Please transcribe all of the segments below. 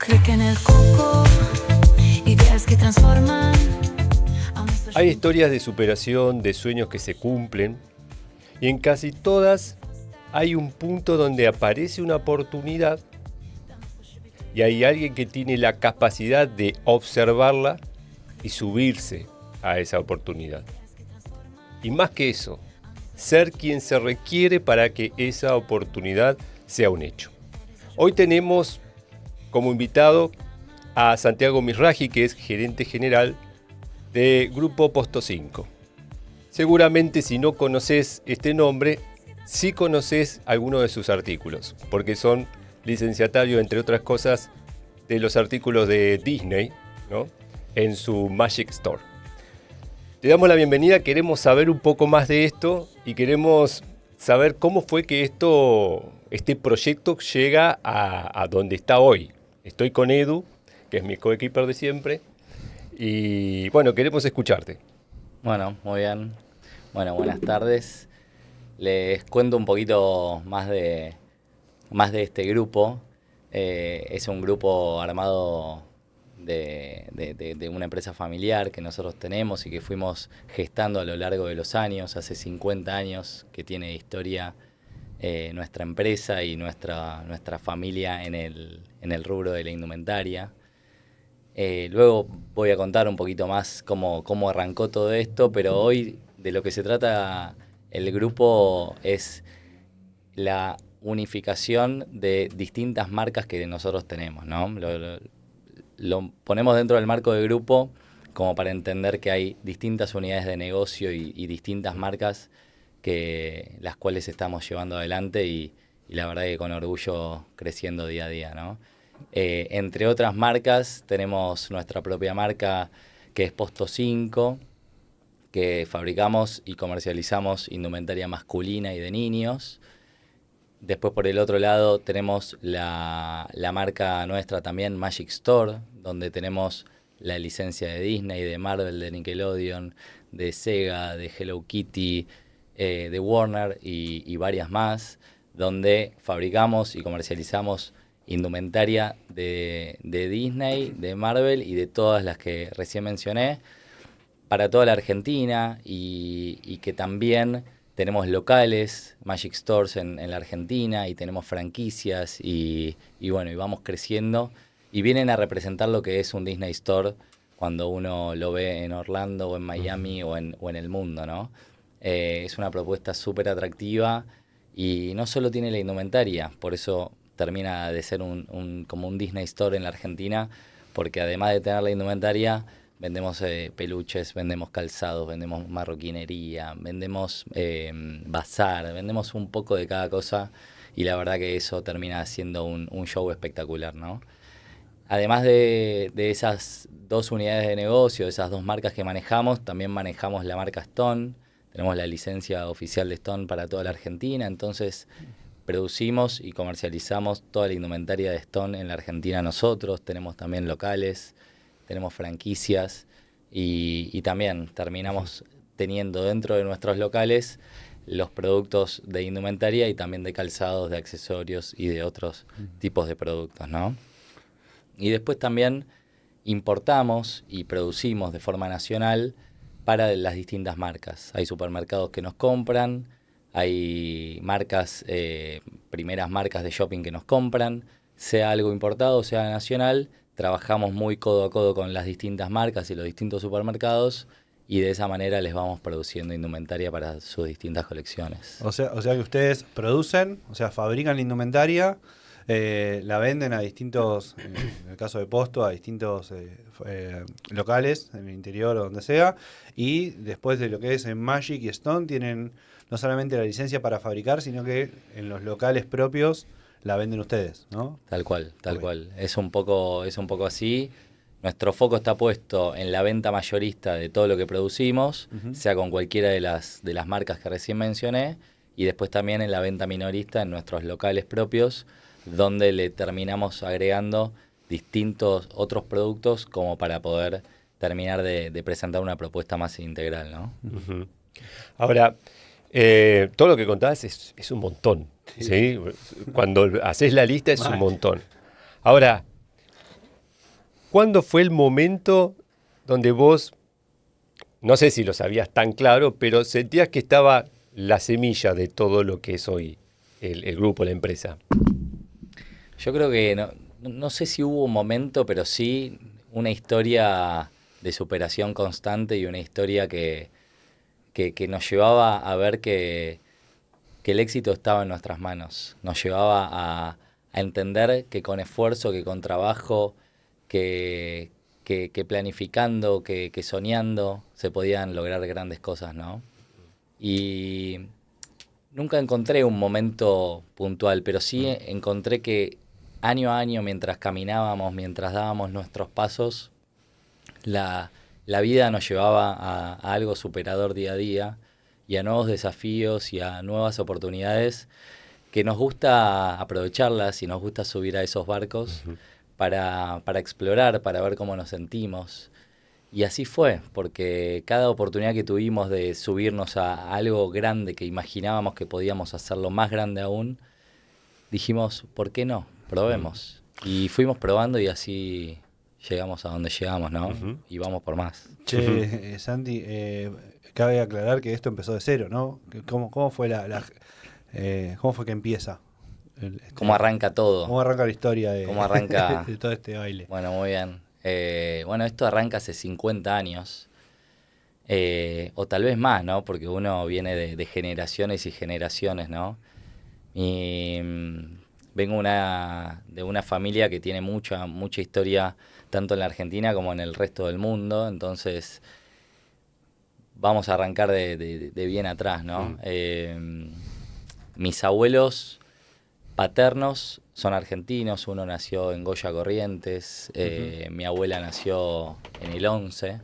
Clic en el coco, ideas que transforman. Hay historias de superación, de sueños que se cumplen, y en casi todas hay un punto donde aparece una oportunidad y hay alguien que tiene la capacidad de observarla y subirse a esa oportunidad. Y más que eso, ser quien se requiere para que esa oportunidad sea un hecho. Hoy tenemos como invitado a Santiago Misraji, que es gerente general de Grupo Posto 5. Seguramente si no conoces este nombre, sí conoces algunos de sus artículos, porque son licenciatarios, entre otras cosas, de los artículos de Disney, ¿no?, en su Magic Store. Te damos la bienvenida, queremos saber un poco más de esto y queremos saber cómo fue que este proyecto llega a donde está hoy. Estoy con Edu, que es mi coequiper de siempre, y bueno, queremos escucharte. Bueno, muy bien. Bueno, buenas tardes. Les cuento un poquito más de este grupo. Es un grupo armado de una empresa familiar que nosotros tenemos y que fuimos gestando a lo largo de los años. Hace 50 años que tiene historia nuestra empresa y nuestra familia en el rubro de la indumentaria. Luego voy a contar un poquito más cómo arrancó todo esto, pero hoy de lo que se trata el grupo es la unificación de distintas marcas que nosotros tenemos, ¿no? Lo ponemos dentro del marco de grupo como para entender que hay distintas unidades de negocio y distintas marcas las cuales estamos llevando adelante y la verdad que con orgullo creciendo día a día, ¿no? Entre otras marcas tenemos nuestra propia marca que es Posto 5, que fabricamos y comercializamos indumentaria masculina y de niños. Después por el otro lado tenemos la marca nuestra también, Magic Store, donde tenemos la licencia de Disney, de Marvel, de Nickelodeon, de Sega, de Hello Kitty, de Warner y varias más, donde fabricamos y comercializamos indumentaria de Disney, de Marvel y de todas las que recién mencioné para toda la Argentina y que también tenemos locales, Magic Stores en la Argentina y tenemos franquicias y bueno, y vamos creciendo y vienen a representar lo que es un Disney Store cuando uno lo ve en Orlando o en Miami o en el mundo, ¿no? Es una propuesta súper atractiva y no solo tiene la indumentaria, por eso termina de ser como un Disney Store en la Argentina, porque además de tener la indumentaria, vendemos peluches, vendemos calzados, vendemos marroquinería, vendemos bazar, vendemos un poco de cada cosa y la verdad que eso termina siendo un show espectacular, ¿no? Además de esas dos unidades de negocio, esas dos marcas que manejamos, también manejamos la marca Stone. Tenemos la licencia oficial de Stone para toda la Argentina, entonces producimos y comercializamos toda la indumentaria de Stone en la Argentina nosotros. Tenemos también locales, tenemos franquicias y también terminamos teniendo dentro de nuestros locales los productos de indumentaria y también de calzados, de accesorios y de otros tipos de productos, ¿no? Y después también importamos y producimos de forma nacional para las distintas marcas. Hay supermercados que nos compran, hay marcas, primeras marcas de shopping que nos compran, sea algo importado, sea nacional, trabajamos muy codo a codo con las distintas marcas y los distintos supermercados y de esa manera les vamos produciendo indumentaria para sus distintas colecciones. O sea que ustedes producen, o sea, fabrican la indumentaria, la venden a distintos, en el caso de Posto, a distintos locales en el interior o donde sea, y después de lo que es en Magic y Stone tienen no solamente la licencia para fabricar, sino que en los locales propios la venden ustedes, ¿no? Tal cual. Es un poco así. Nuestro foco está puesto en la venta mayorista de todo lo que producimos, sea con cualquiera de las marcas que recién mencioné, y después también en la venta minorista en nuestros locales propios, donde le terminamos agregando distintos otros productos como para poder terminar de presentar una propuesta más integral, ¿no? Uh-huh. Ahora, todo lo que contás es un montón, ¿sí? Cuando haces la lista es un montón. Ahora, ¿Cuándo fue el momento donde vos, no sé si lo sabías tan claro, pero sentías que estaba la semilla de todo lo que es hoy el grupo, la empresa? Yo creo que no sé si hubo un momento, pero sí una historia de superación constante y una historia que nos llevaba a ver que el éxito estaba en nuestras manos. Nos llevaba a entender que con esfuerzo, que con trabajo, que planificando, que soñando, se podían lograr grandes cosas, ¿no? Y nunca encontré un momento puntual, pero sí encontré que año a año, mientras caminábamos, mientras dábamos nuestros pasos, la vida nos llevaba a algo superador día a día y a nuevos desafíos y a nuevas oportunidades que nos gusta aprovecharlas y nos gusta subir a esos barcos para explorar, para ver cómo nos sentimos. Y así fue, porque cada oportunidad que tuvimos de subirnos a algo grande que imaginábamos que podíamos hacerlo más grande aún, dijimos, ¿por qué no? Probemos. Y fuimos probando y así llegamos a donde llegamos, ¿no? Y vamos por más. Che, Santi, cabe aclarar que esto empezó de cero, ¿no? ¿Cómo fue cómo fue que empieza? ¿Cómo arranca todo? ¿Cómo arranca la historia ¿Cómo arranca? de todo este baile? Bueno, muy bien. Bueno, esto arranca hace 50 años. O tal vez más, ¿no? Porque uno viene de generaciones y generaciones, ¿no? Y vengo de una familia que tiene mucha historia, tanto en la Argentina como en el resto del mundo. Entonces, vamos a arrancar de bien atrás, ¿no? Mis abuelos paternos son argentinos. Uno nació en Goya Corrientes, mi abuela nació en el 11.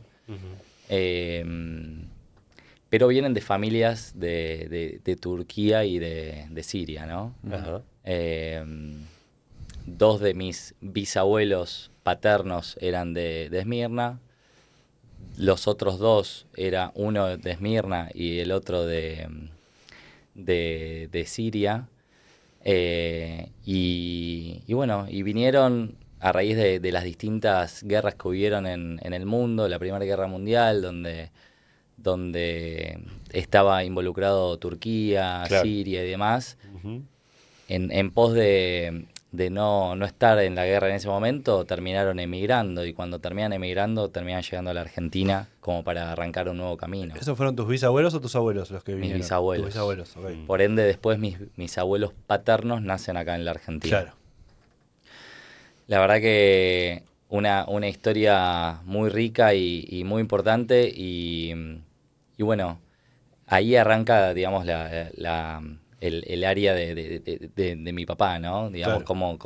Pero vienen de familias de Turquía y de Siria, ¿no? Ajá. Dos de mis bisabuelos paternos eran de Esmirna. Los otros dos, era uno de Esmirna y el otro de Siria. Y bueno, y vinieron a raíz de las distintas guerras que hubieron en el mundo, la Primera Guerra Mundial, donde estaba involucrado Turquía, Claro. Siria y demás, en pos de no estar en la guerra en ese momento, terminaron emigrando, y cuando terminan emigrando, terminan llegando a la Argentina como para arrancar un nuevo camino. ¿Esos fueron tus bisabuelos o tus abuelos los que Mis vinieron? bisabuelos. Tus bisabuelos, ok. Por ende, después mis abuelos paternos nacen acá en la Argentina. Claro. La verdad que una historia muy rica y muy importante, y bueno, ahí arranca, digamos, el área de mi papá, ¿no? Digamos, Claro.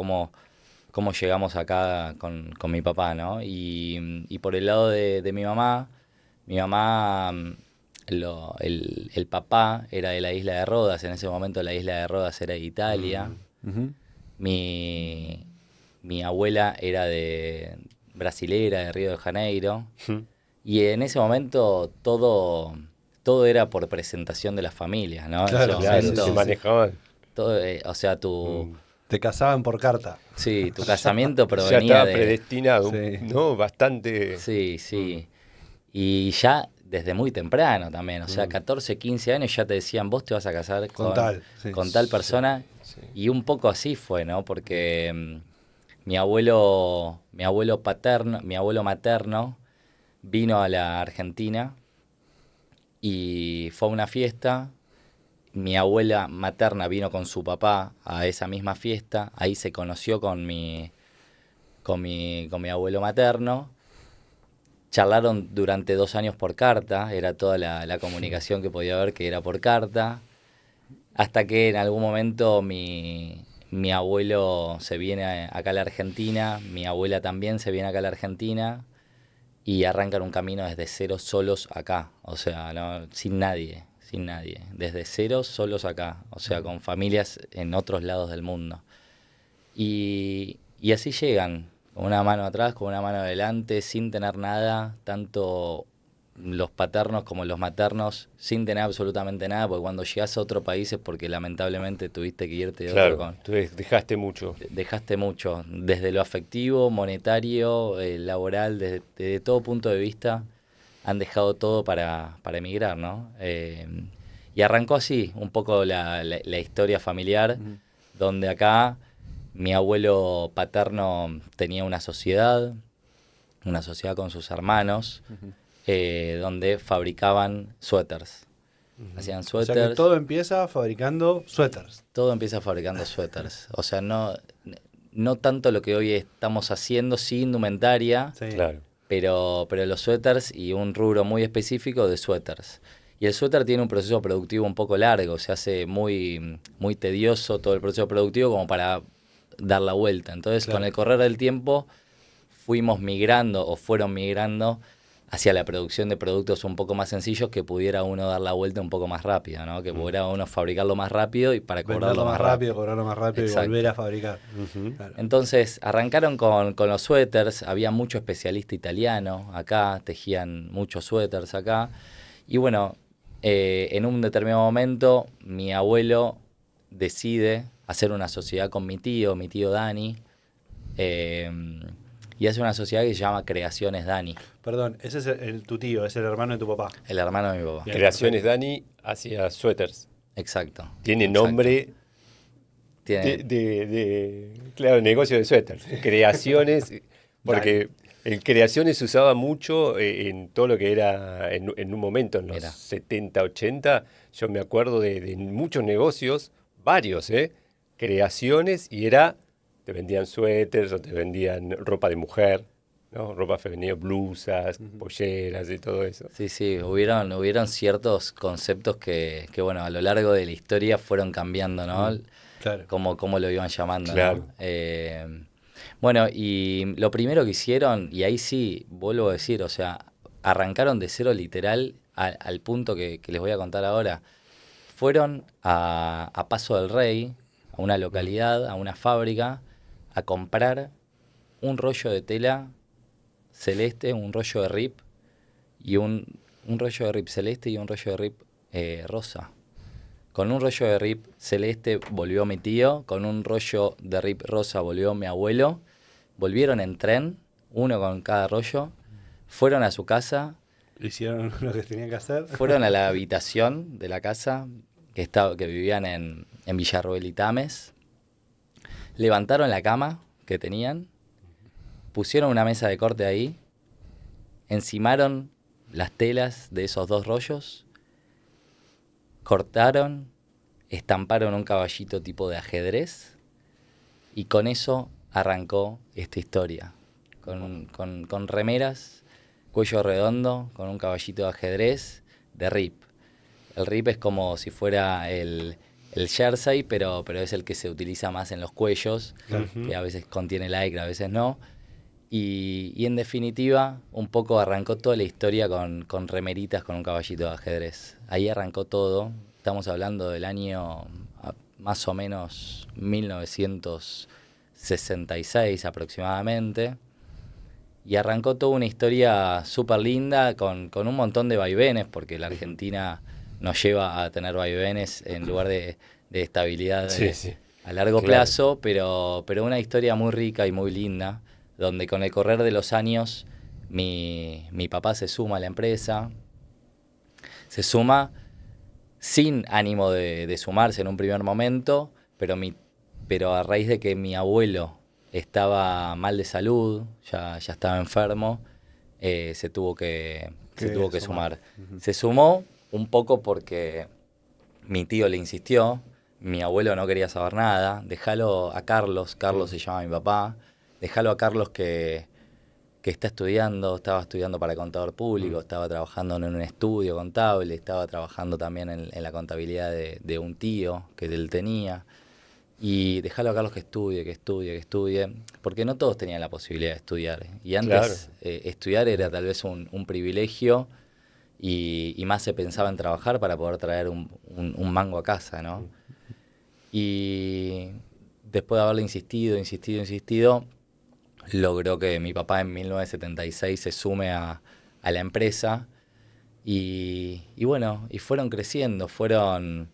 cómo llegamos acá con mi papá, ¿no? Y por el lado de mi mamá, el papá era de la isla de Rodas. En ese momento la isla de Rodas era de Italia. Ujú. Mi abuela era de brasilera, de Río de Janeiro. Y en ese momento todo era por presentación de las familias, ¿no? Claro, En ese Claro, momento, se manejaban. todo, o sea, Te casaban por carta. sí, tu casamiento Ya provenía estaba de... predestinado, Sí. ¿no? Bastante. Sí, sí. Y ya desde muy temprano también, o sea, 14, 15 años ya te decían, vos te vas a casar Con tal, sí. con tal persona. Sí. Y un poco así fue, ¿no? Porque mi abuelo materno vino a la Argentina y fue a una fiesta. Mi abuela materna vino con su papá a esa misma fiesta. Ahí se conoció con mi abuelo materno. Charlaron durante 2 años por carta. Era toda la comunicación que podía haber, que era por carta. Hasta que en algún momento mi abuelo se viene acá a la Argentina. Mi abuela también se viene acá a la Argentina. Y arrancan un camino desde cero solos acá. O sea, no, sin nadie. Desde cero solos acá. O sea, con familias en otros lados del mundo. Y así llegan, con una mano atrás, con una mano adelante, sin tener nada, tanto los paternos como los maternos sin tener absolutamente nada, porque cuando llegas a otro país es porque lamentablemente tuviste que irte de Claro, otro tú dejaste mucho. dejaste mucho, desde lo afectivo, monetario, laboral, desde todo punto de vista, han dejado todo para emigrar, ¿no? Y arrancó así, un poco la historia familiar, donde acá mi abuelo paterno tenía una sociedad con sus hermanos, donde fabricaban suéteres. Hacían O suéteres. sea que todo empieza fabricando suéteres. Todo empieza fabricando suéteres. O sea, no tanto lo que hoy estamos haciendo, sí indumentaria, Sí. Claro. pero los suéteres y un rubro muy específico de suéteres. Y el suéter tiene un proceso productivo un poco largo, se hace muy, muy tedioso todo el proceso productivo como para dar la vuelta. Entonces, Claro. con el correr del tiempo, fuimos migrando o fueron migrando hacia la producción de productos un poco más sencillos que pudiera uno dar la vuelta un poco más rápida, ¿no? Que pudiera uno fabricarlo más rápido y para Venderlo cobrarlo más rápido, cobrarlo más rápido Exacto. y volver a fabricar. Ujú. Claro. Entonces arrancaron con los suéteres, había mucho especialista italiano acá, tejían muchos suéteres acá. Y bueno, en un determinado momento mi abuelo decide hacer una sociedad con mi tío Dani, y hace una sociedad que se llama Creaciones Dani, Perdón, ese es tu tío, es el hermano de tu papá. el hermano de mi papá. Bien. Creaciones Dani hacia suéteres. Exacto. Tiene exacto. nombre Tiene, claro, negocio de suéteres. Creaciones, porque el creaciones se usaba mucho en todo lo que era en un momento, en los Era. 70, 80. Yo me acuerdo de muchos negocios, varios, creaciones, y te vendían suéteres o te vendían ropa de mujer, ¿no? Ropa femenina, blusas, polleras y todo eso. Sí, hubieron ciertos conceptos que, bueno, a lo largo de la historia fueron cambiando, ¿no? Claro. Cómo lo iban llamando, Claro. ¿no? Bueno, y lo primero que hicieron, y ahí sí, vuelvo a decir, o sea, arrancaron de cero literal al punto que les voy a contar ahora. Fueron a Paso del Rey, a una localidad, a una fábrica, a comprar un rollo de tela celeste, un rollo de RIP, y un rollo de RIP celeste y un rollo de RIP rosa. Con un rollo de RIP celeste volvió mi tío, con un rollo de RIP rosa volvió mi abuelo. Volvieron en tren, uno con cada rollo, fueron a su casa, Hicieron lo que tenían que hacer. fueron a la habitación de la casa que vivían en Villarroel y Tames, levantaron la cama que tenían, pusieron una mesa de corte ahí, encimaron las telas de esos dos rollos, cortaron, estamparon un caballito tipo de ajedrez y con eso arrancó esta historia. Con remeras, cuello redondo, con un caballito de ajedrez de RIP. El RIP es como si fuera el jersey, pero es el que se utiliza más en los cuellos, que a veces contiene lycra, a veces no. Y en definitiva, un poco arrancó toda la historia con remeritas con un caballito de ajedrez. Ahí arrancó todo. Estamos hablando del año más o menos 1966 aproximadamente. Y arrancó toda una historia súper linda con un montón de vaivenes, porque la Argentina nos lleva a tener vaivenes en lugar de estabilidad Sí. a largo Claro. plazo, pero una historia muy rica y muy linda, donde con el correr de los años mi papá se suma a la empresa, se suma sin ánimo de sumarse en un primer momento, pero a raíz de que mi abuelo estaba mal de salud, ya estaba enfermo, se tuvo que sumar. Se sumó un poco porque mi tío le insistió, mi abuelo no quería saber nada, déjalo a Carlos se llama mi papá, déjalo a Carlos que estaba estudiando para contador público, estaba trabajando en un estudio contable, estaba trabajando también en la contabilidad de un tío que él tenía. Y déjalo a Carlos que estudie, porque no todos tenían la posibilidad de estudiar. Y antes estudiar era tal vez un privilegio y más se pensaba en trabajar para poder traer un mango a casa, ¿no? Y después de haberle insistido, logró que mi papá en 1976 se sume a la empresa Y bueno, y fueron creciendo, fueron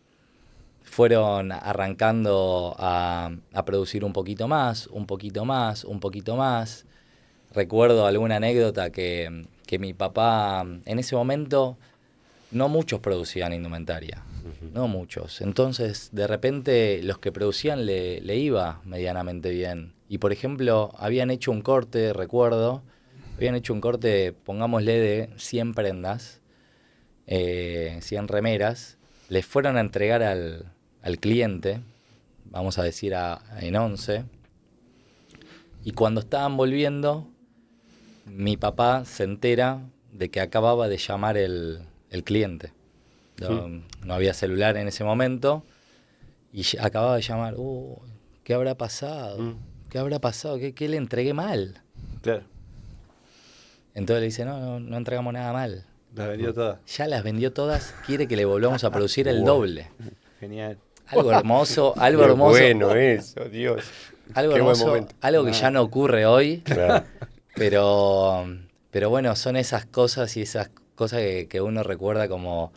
arrancando a producir un poquito más, un poquito más, un poquito más. Recuerdo alguna anécdota que mi papá, en ese momento, no muchos producían indumentaria, no muchos. Entonces, de repente, los que producían le iba medianamente bien. Y, por ejemplo, habían hecho un corte, recuerdo, pongámosle, de 100 prendas, 100 remeras, les fueron a entregar al cliente, vamos a decir en 11, y cuando estaban volviendo, mi papá se entera de que acababa de llamar el cliente. No había celular en ese momento, y acababa de llamar. ¿Qué habrá pasado? ¿Qué habrá pasado? ¿Qué le entregué mal? Claro. Entonces le dice, no entregamos nada mal. Las vendió todas. Ya las vendió todas, quiere que le volvamos a producir el doble. Genial. Algo hermoso, Qué bueno eso, Dios. Algo Qué buen hermoso, momento. algo que ya no ocurre hoy, Claro. pero bueno, son esas cosas y esas cosas que uno recuerda como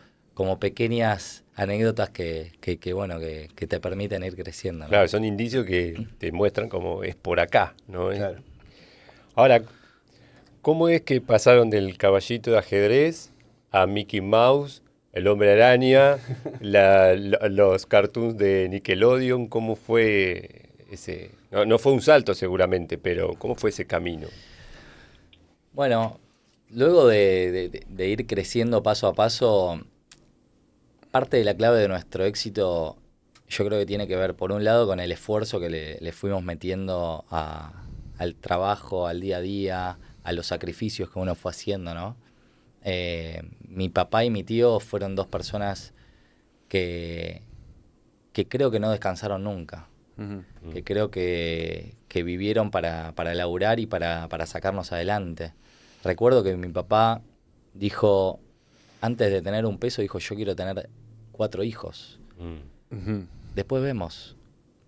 pequeñas anécdotas que te permiten ir creciendo, ¿no? Claro, son indicios que te muestran cómo es por acá, ¿no? Claro. Ahora, ¿cómo es que pasaron del caballito de ajedrez a Mickey Mouse, el Hombre Araña, los cartoons de Nickelodeon? ¿Cómo fue ese? No fue un salto seguramente, pero ¿cómo fue ese camino? Bueno, luego de ir creciendo paso a paso, parte de la clave de nuestro éxito yo creo que tiene que ver, por un lado, con el esfuerzo que le fuimos metiendo al trabajo, al día a día, a los sacrificios que uno fue haciendo, ¿no? Mi papá y mi tío fueron dos personas que creo que no descansaron nunca, que creo que vivieron para laburar y para sacarnos adelante. Recuerdo que mi papá dijo, antes de tener un peso, dijo, yo quiero tener 4 hijos. Después vemos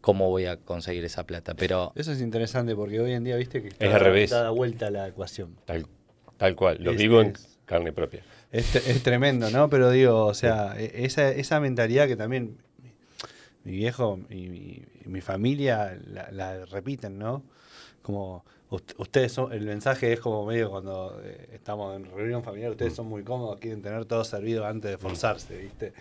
cómo voy a conseguir esa plata, pero... Eso es interesante porque hoy en día, viste, que Es al revés. da vuelta la ecuación. Tal cual, lo vivo en carne propia. Es tremendo, ¿no? Pero digo, o sea, esa mentalidad que también mi viejo y mi familia la repiten, ¿no? Como ustedes son, el mensaje es como medio cuando estamos en reunión familiar, ustedes son muy cómodos, quieren tener todo servido antes de forzarse, ¿viste?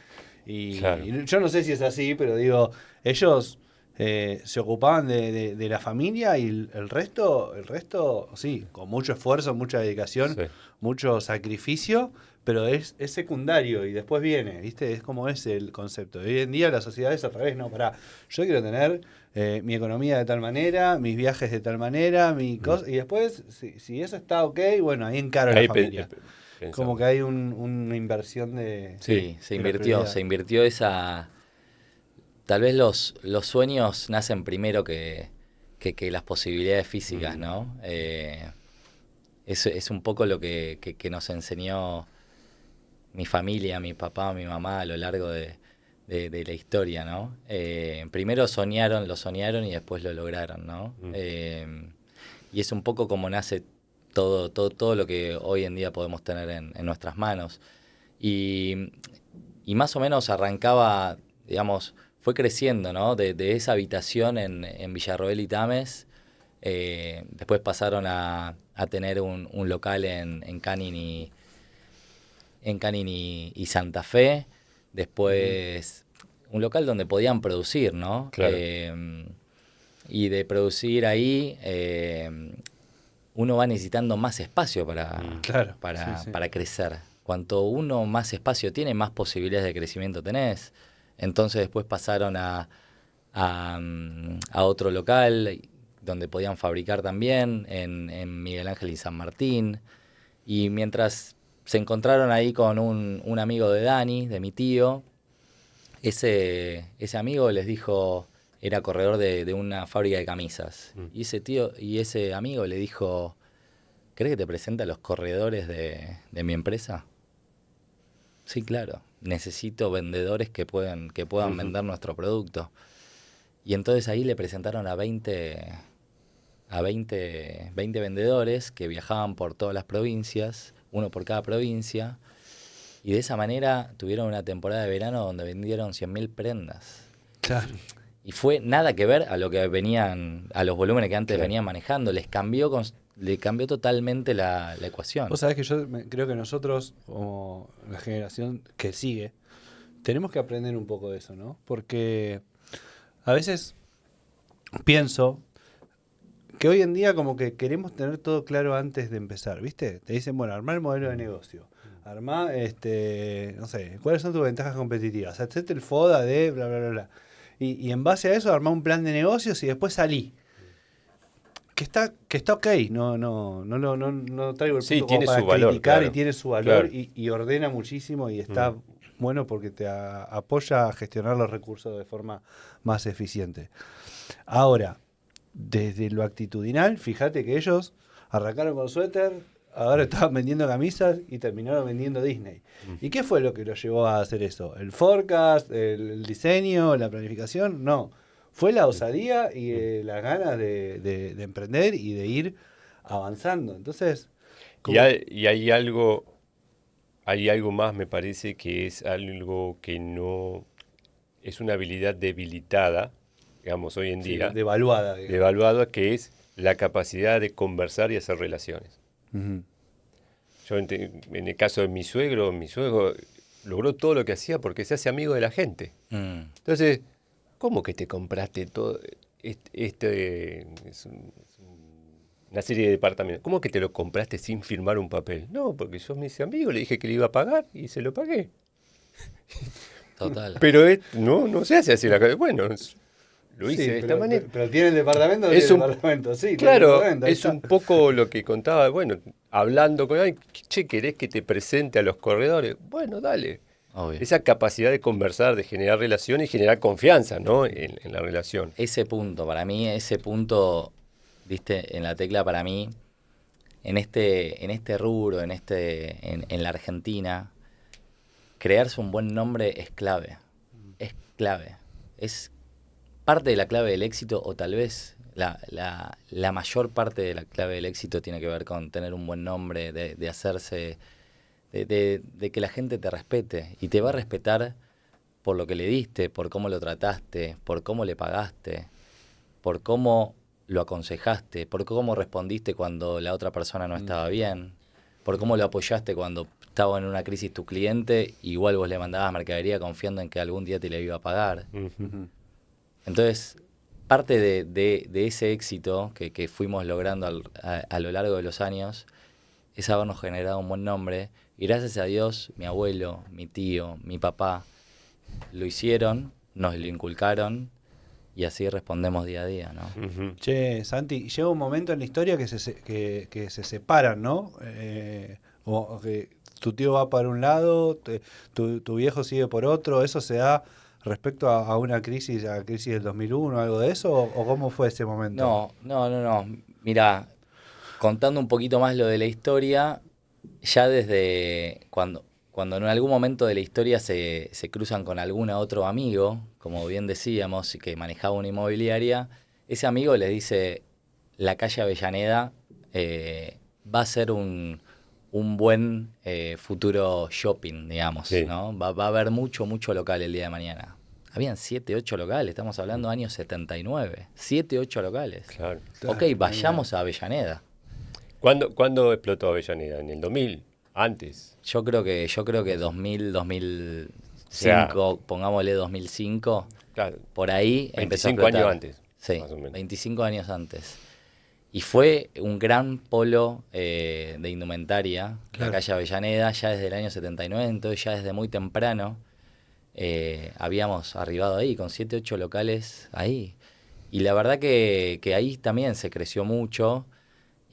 Claro. Y yo no sé si es así, pero digo, ellos se ocupaban de la familia y el resto, sí, con mucho esfuerzo, mucha dedicación, Sí. mucho sacrificio, pero es secundario y después viene, ¿viste? Es como es el concepto. Hoy en día la sociedad es al revés, no, pará, yo quiero tener mi economía de tal manera, mis viajes de tal manera, mi cosa, y después, si eso está ok, bueno, ahí encaro Ahí la familia. pensamos. Como que hay una inversión de... Sí, se de la invirtió, prioridad. esa... Tal vez los sueños nacen primero que las posibilidades físicas, ¿no? Es un poco lo que nos enseñó mi familia, mi papá, mi mamá a lo largo de la historia, ¿no? Primero lo soñaron y después lo lograron, ¿no? Y es un poco como nace todo lo que hoy en día podemos tener en nuestras manos. Y más o menos arrancaba, digamos, fue creciendo, ¿no? De esa habitación en Villarroel y Tames. Después pasaron a tener un local en Canning y Santa Fe. Después un local donde podían producir, ¿no? Claro. Y de producir ahí, uno va necesitando más espacio Claro, sí. para crecer. Cuanto uno más espacio tiene, más posibilidades de crecimiento tenés. Entonces después pasaron a otro local donde podían fabricar también, en Miguel Ángel y San Martín. Y mientras se encontraron ahí con un amigo de Dani, de mi tío, ese amigo les dijo, era corredor de una fábrica de camisas. Y ese amigo le dijo, ¿querés que te presente a los corredores de mi empresa? Sí, claro. Necesito vendedores que puedan vender nuestro producto. Y entonces ahí le presentaron a 20 vendedores que viajaban por todas las provincias, uno por cada provincia, Y de esa manera tuvieron una temporada de verano donde vendieron 100.000 prendas. Claro. Y fue nada que ver a lo que venían, a los volúmenes que antes venían manejando. Le cambió totalmente la ecuación. Vos sabés que creo que nosotros, como la generación que sigue, tenemos que aprender un poco de eso, ¿no? Porque a veces pienso que hoy en día como que queremos tener todo claro antes de empezar, ¿viste? Te dicen, bueno, armar el modelo de negocio. Armá, no sé, ¿cuáles son tus ventajas competitivas? Hacete el FODA de bla, bla, bla, bla. Y en base a eso armá un plan de negocios y después salí. Que está ok, no traigo el Sí, punto tiene como para su valor, criticar, claro. y tiene su valor, Claro. y ordena muchísimo y está bueno porque te apoya a gestionar los recursos de forma más eficiente. Ahora, desde lo actitudinal, fíjate que ellos arrancaron con suéter, ahora estaban vendiendo camisas y terminaron vendiendo Disney. ¿Y qué fue lo que los llevó a hacer eso? ¿El forecast, el diseño, la planificación? No. Fue la osadía y las ganas de emprender y de ir avanzando. Entonces, Y hay algo más, me parece, que es algo que no es una habilidad debilitada, digamos, hoy en sí, día, devaluada. digamos. devaluada, que es la capacidad de conversar y hacer relaciones. Ujú. Yo en el caso de mi suegro logró todo lo que hacía porque se hace amigo de la gente. Entonces, ¿cómo que te compraste todo una serie de departamentos? ¿Cómo que te lo compraste sin firmar un papel? No, porque yo me hice amigo, le dije que le iba a pagar y se lo pagué. Total. Pero no se hace así la cosa. Bueno, lo hice Sí, de esta pero, manera. Pero tiene el departamento, Es tiene un- el departamento, sí. tiene el Claro, departamento, ahí es está. un poco lo que contaba, bueno, hablando con alguien, che, ¿querés que te presente a los corredores? Bueno, dale. Obvio. Esa capacidad de conversar, de generar relación y generar confianza, ¿no? En la relación. Ese punto, para mí, diste en la tecla para mí, en este rubro, en la Argentina, crearse un buen nombre es clave. Es clave. Es parte de la clave del éxito, o tal vez la mayor parte de la clave del éxito tiene que ver con tener un buen nombre, de hacerse, de que la gente te respete. Y te va a respetar por lo que le diste, por cómo lo trataste, por cómo le pagaste, por cómo lo aconsejaste, por cómo respondiste cuando la otra persona no estaba bien, por cómo lo apoyaste cuando estaba en una crisis tu cliente, igual vos le mandabas mercadería confiando en que algún día te le iba a pagar. Ujú. Entonces, parte de ese éxito que fuimos logrando a lo largo de los años es habernos generado un buen nombre. Y gracias a Dios, mi abuelo, mi tío, mi papá lo hicieron, nos lo inculcaron y así respondemos día a día, ¿no? Ujú. Che, Santi, llega un momento en la historia que se separan, ¿no? O que tu tío va para un lado, tu viejo sigue por otro. ¿Eso se da respecto a una crisis, a la crisis del 2001, algo de eso? ¿O cómo fue ese momento? No. Mira, contando un poquito más lo de la historia, ya desde cuando en algún momento de la historia se cruzan con algún otro amigo, como bien decíamos, que manejaba una inmobiliaria, ese amigo les dice, la calle Avellaneda va a ser un buen futuro shopping, digamos, Sí. ¿no? Va a haber mucho local el día de mañana. Habían 7, 8 locales, estamos hablando de años 79. 7, 8 locales. Claro. Ok, vayamos a Avellaneda. ¿Cuándo explotó Avellaneda? ¿En el 2000? ¿Antes? Yo creo que 2000, 2005, sea, pongámosle 2005, Claro. por ahí empezó a 25 años explotar. antes, Sí, más o menos. 25 años antes. Y fue un gran polo de indumentaria, Claro. la calle Avellaneda, ya desde el año 79, entonces ya desde muy temprano habíamos arribado ahí, con 7, 8 locales ahí. Y la verdad que ahí también se creció mucho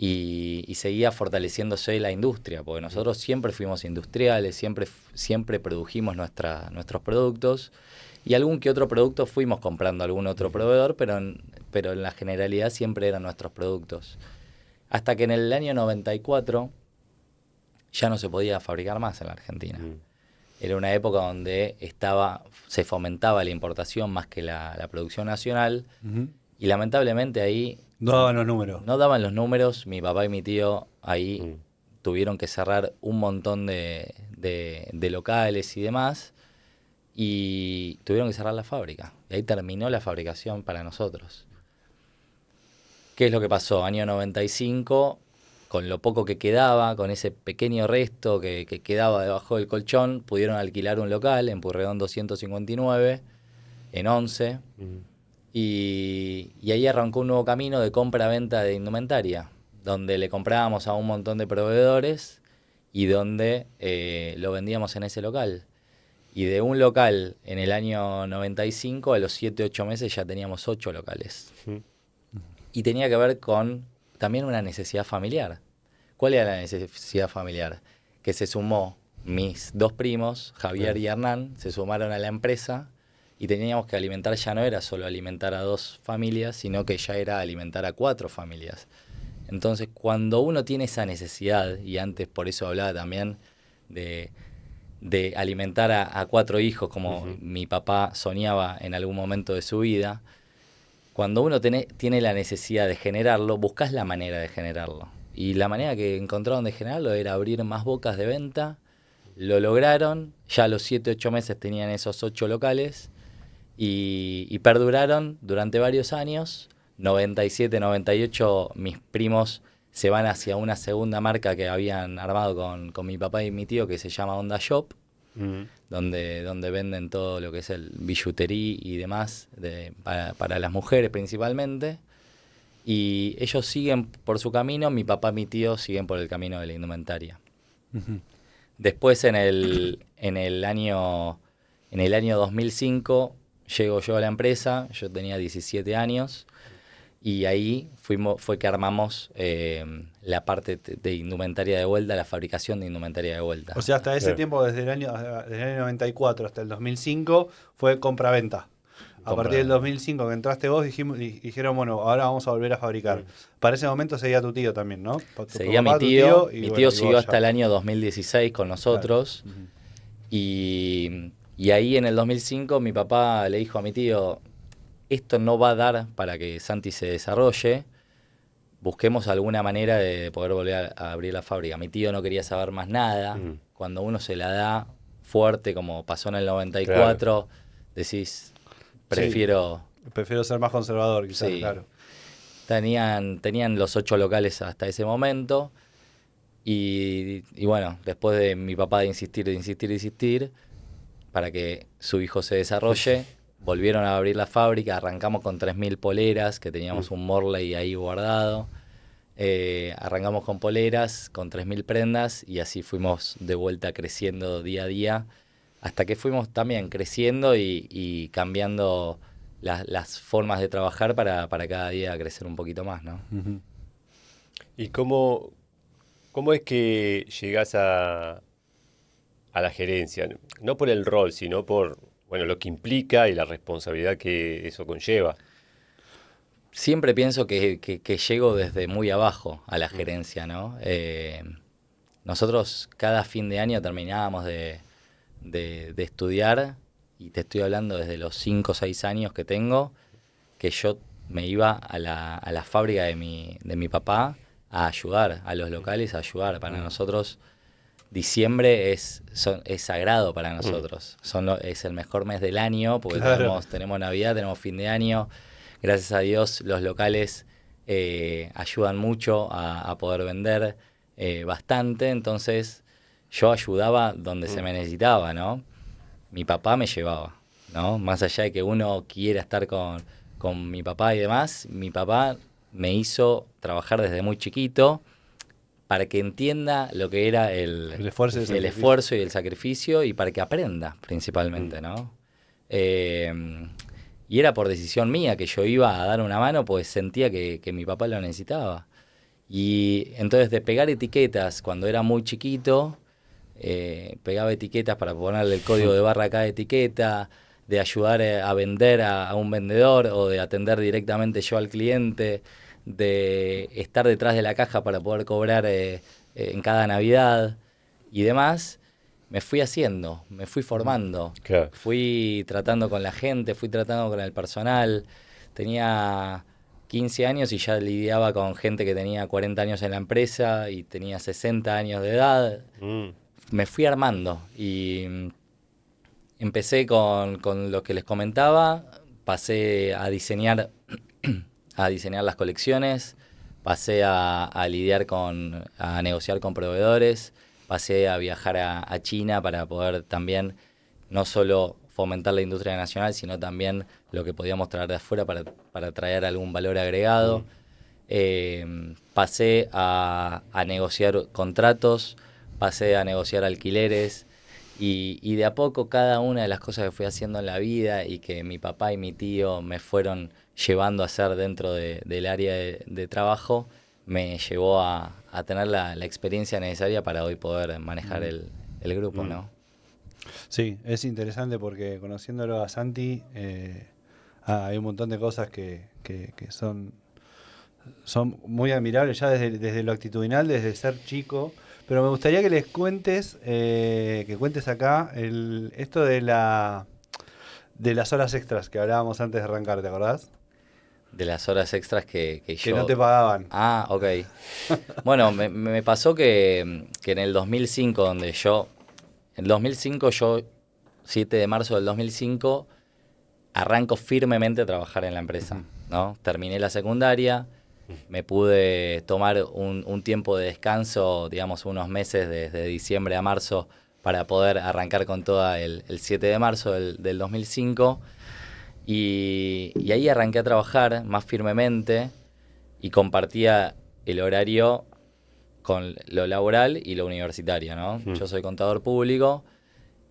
y seguía fortaleciéndose la industria, porque nosotros siempre fuimos industriales, siempre produjimos nuestros productos, y algún que otro producto fuimos comprando a algún otro proveedor, pero en la generalidad siempre eran nuestros productos. Hasta que en el año 94 ya no se podía fabricar más en la Argentina. Era una época donde se fomentaba la importación más que la producción nacional, Ujú. y lamentablemente ahí No daban los números. no daban los números. Mi papá y mi tío ahí tuvieron que cerrar un montón de de locales y demás, y tuvieron que cerrar la fábrica. Y ahí terminó la fabricación para nosotros. ¿Qué es lo que pasó? Año 95, con lo poco que quedaba, con ese pequeño resto que quedaba debajo del colchón, pudieron alquilar un local en Pueyrredón 259, en 11, y ahí arrancó un nuevo camino de compra-venta de indumentaria, donde le comprábamos a un montón de proveedores y donde lo vendíamos en ese local. Y de un local en el año 95, a los 7, 8 meses ya teníamos 8 locales. Y tenía que ver con también una necesidad familiar. ¿Cuál era la necesidad familiar? Que se sumó mis 2 primos, Javier y Hernán, se sumaron a la empresa y teníamos que alimentar, ya no era solo alimentar a 2 familias, sino que ya era alimentar a 4 familias. Entonces, cuando uno tiene esa necesidad, y antes por eso hablaba también de alimentar a 4 hijos, como mi papá soñaba en algún momento de su vida, cuando uno tiene la necesidad de generarlo, buscas la manera de generarlo. Y la manera que encontraron de generarlo era abrir más bocas de venta. Lo lograron, ya a los 7, 8 meses tenían esos 8 locales y perduraron durante varios años. 97, 98, mis primos se van hacia una segunda marca que habían armado con mi papá y mi tío, que se llama Onda Shop, donde venden todo lo que es el billutería y demás, para las mujeres principalmente. Y ellos siguen por su camino, mi papá y mi tío siguen por el camino de la indumentaria. Después en el año 2005 llego yo a la empresa, yo tenía 17 años, y ahí fue que armamos la parte de indumentaria de vuelta, la fabricación de indumentaria de vuelta. O sea, hasta ese tiempo, desde el año 94 hasta el 2005, fue compra-venta. A partir del 2005 que entraste vos, dijeron, bueno, ahora vamos a volver a fabricar. Para ese momento seguía tu tío también, ¿no? Seguía mi tío, mi tío siguió hasta ya. el año 2016 con nosotros. Claro. Y ahí en el 2005 mi papá le dijo a mi tío, esto no va a dar para que Santi se desarrolle, busquemos alguna manera de poder volver a abrir la fábrica. Mi tío no quería saber más nada. Cuando uno se la da fuerte, como pasó en el 94, claro, decís, prefiero ser más conservador, quizás, sí. Claro. Tenían los 8 locales hasta ese momento. Y bueno, después de mi papá de insistir, para que su hijo se desarrolle, volvieron a abrir la fábrica, arrancamos con 3.000 poleras, que teníamos un Morley ahí guardado. Arrancamos con poleras, con 3.000 prendas, y así fuimos de vuelta creciendo día a día, hasta que fuimos también creciendo y cambiando las formas de trabajar para cada día crecer un poquito más, ¿no? ¿Y cómo es que llegás a la gerencia? No por el rol, sino por lo que implica y la responsabilidad que eso conlleva. Siempre pienso que llego desde muy abajo a la gerencia, ¿no? Nosotros cada fin de año terminábamos de estudiar, y te estoy hablando desde los 5 o 6 años que tengo, que yo me iba a la fábrica de mi papá a ayudar, a los locales a ayudar. Para nosotros diciembre es sagrado para nosotros. Es el mejor mes del año, porque claro, tenemos Navidad, tenemos fin de año. Gracias a Dios los locales ayudan mucho a poder vender bastante. Entonces yo ayudaba donde se me necesitaba, ¿no? Mi papá me llevaba, ¿no? Más allá de que uno quiera estar con mi papá y demás, mi papá me hizo trabajar desde muy chiquito para que entienda lo que era el esfuerzo y el sacrificio, y para que aprenda principalmente, ¿no? Y era por decisión mía que yo iba a dar una mano, pues sentía que mi papá lo necesitaba. Y entonces, de pegar etiquetas cuando era muy chiquito, pegaba etiquetas para ponerle el código de barra a cada etiqueta, de ayudar a vender a un vendedor, o de atender directamente yo al cliente, de estar detrás de la caja para poder cobrar en cada Navidad y demás. Me fui haciendo, me fui formando, claro, fui tratando con la gente, fui tratando con el personal. Tenía 15 años y ya lidiaba con gente que tenía 40 años en la empresa y tenía 60 años de edad. me fui armando y empecé con lo que les comentaba, pasé a diseñar las colecciones, pasé a lidiar a negociar con proveedores, pasé a viajar a China para poder también no solo fomentar la industria nacional, sino también lo que podíamos traer de afuera para traer algún valor agregado. Pasé a negociar contratos, pasé a negociar alquileres y de a poco cada una de las cosas que fui haciendo en la vida y que mi papá y mi tío me fueron llevando a hacer dentro del área de trabajo, me llevó a tener la experiencia necesaria para hoy poder manejar el grupo, ¿no? Sí, es interesante porque conociéndolo a Santi, hay un montón de cosas que son muy admirables ya desde lo actitudinal, desde ser chico. Pero me gustaría que les cuentes, acá esto de las horas extras que hablábamos antes de arrancar, ¿te acordás? De las horas extras que Que yo... no te pagaban. Ah, ok. Bueno, me pasó que en el 2005, en el 2005 yo, 7 de marzo del 2005, arranco firmemente a trabajar en la empresa, ¿no? Terminé la secundaria, me pude tomar un tiempo de descanso, digamos unos meses desde diciembre a marzo, para poder arrancar con toda el 7 de marzo del 2005. Y ahí arranqué a trabajar más firmemente y compartía el horario con lo laboral y lo universitario, ¿no? Yo soy contador público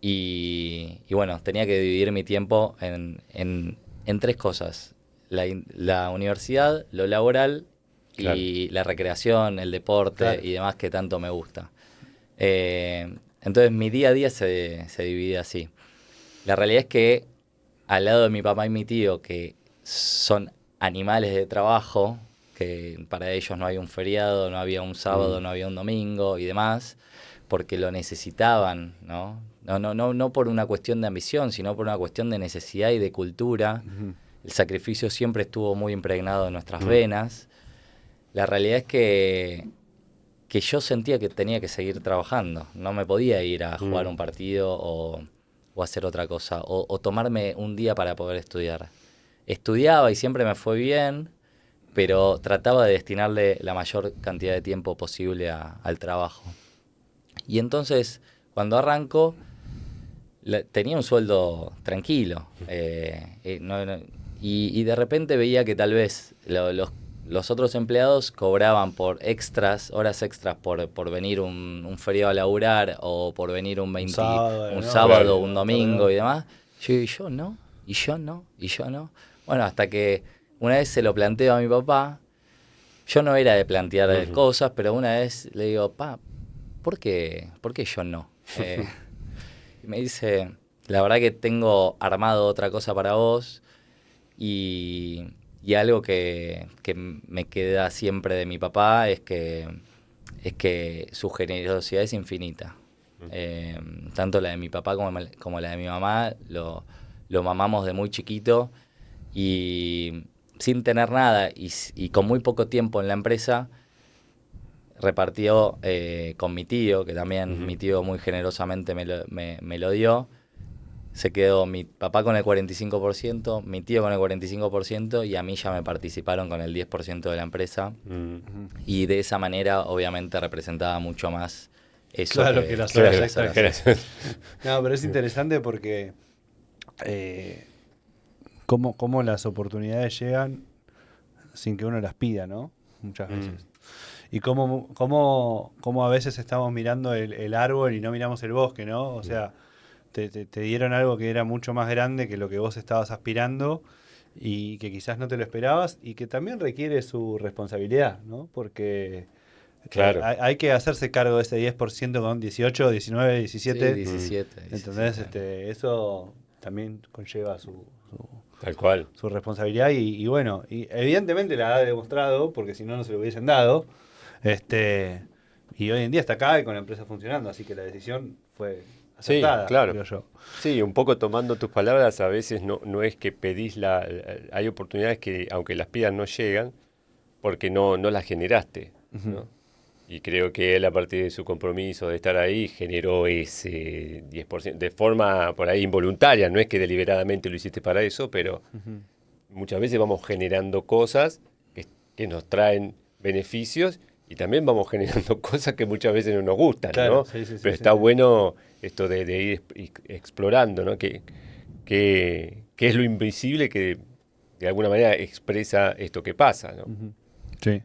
y bueno, tenía que dividir mi tiempo en tres cosas. La universidad, lo laboral y la recreación, el deporte y demás que tanto me gusta. Entonces mi día a día se divide así. La realidad es que al lado de mi papá y mi tío, que son animales de trabajo, que para ellos no hay un feriado, no había un sábado, no había un domingo y demás, porque lo necesitaban, ¿no? No por una cuestión de ambición, sino por una cuestión de necesidad y de cultura. El sacrificio siempre estuvo muy impregnado en nuestras venas. La realidad es que yo sentía que tenía que seguir trabajando. No me podía ir a jugar un partido o hacer otra cosa, o tomarme un día para poder estudiar. Estudiaba y siempre me fue bien, pero trataba de destinarle la mayor cantidad de tiempo posible al trabajo. Y entonces, cuando arranco, tenía un sueldo tranquilo. Y de repente veía que tal vez los otros empleados cobraban por horas extras por venir un feriado a laburar o por venir un sábado, un domingo y demás. Yo no. Bueno, hasta que una vez se lo planteo a mi papá. Yo no era de plantear cosas, pero una vez le digo, pa, ¿por qué yo no? Y me dice, la verdad que tengo armado otra cosa para vos y algo que me queda siempre de mi papá es que su generosidad es infinita. Tanto la de mi papá como la de mi mamá lo mamamos de muy chiquito y sin tener nada y con muy poco tiempo en la empresa, repartió con mi tío, que también mi tío muy generosamente me lo dio. Se quedó mi papá con el 45%, mi tío con el 45% y a mí ya me participaron con el 10% de la empresa. Y de esa manera, obviamente, representaba mucho más eso. Claro, que las horas extras. No, pero es interesante porque cómo las oportunidades llegan sin que uno las pida, ¿no? Muchas veces. Y cómo a veces estamos mirando el árbol y no miramos el bosque, ¿no? O sea, te dieron algo que era mucho más grande que lo que vos estabas aspirando y que quizás no te lo esperabas y que también requiere su responsabilidad, ¿no? Porque hay que hacerse cargo de ese 10% con 18, 19, 17. Sí, 17. ¿Entendés? Eso también conlleva Tal cual. Su responsabilidad y bueno, y evidentemente la ha demostrado, porque si no, no se lo hubiesen dado. Y hoy en día está acá y con la empresa funcionando, así que la decisión fue acertada, sí, claro. creo yo. Sí, un poco tomando tus palabras, a veces no es que pedís hay oportunidades que aunque las pidas no llegan porque no las generaste, ¿no? Y creo que él, a partir de su compromiso de estar ahí, generó ese 10% de forma por ahí involuntaria. No es que deliberadamente lo hiciste para eso, pero muchas veces vamos generando cosas que nos traen beneficios y también vamos generando cosas que muchas veces no nos gustan, Claro, ¿no? sí, sí, sí, Pero sí, está sí. bueno esto de ir explorando, ¿no? Que es lo invisible que de alguna manera expresa esto que pasa, ¿no? Sí.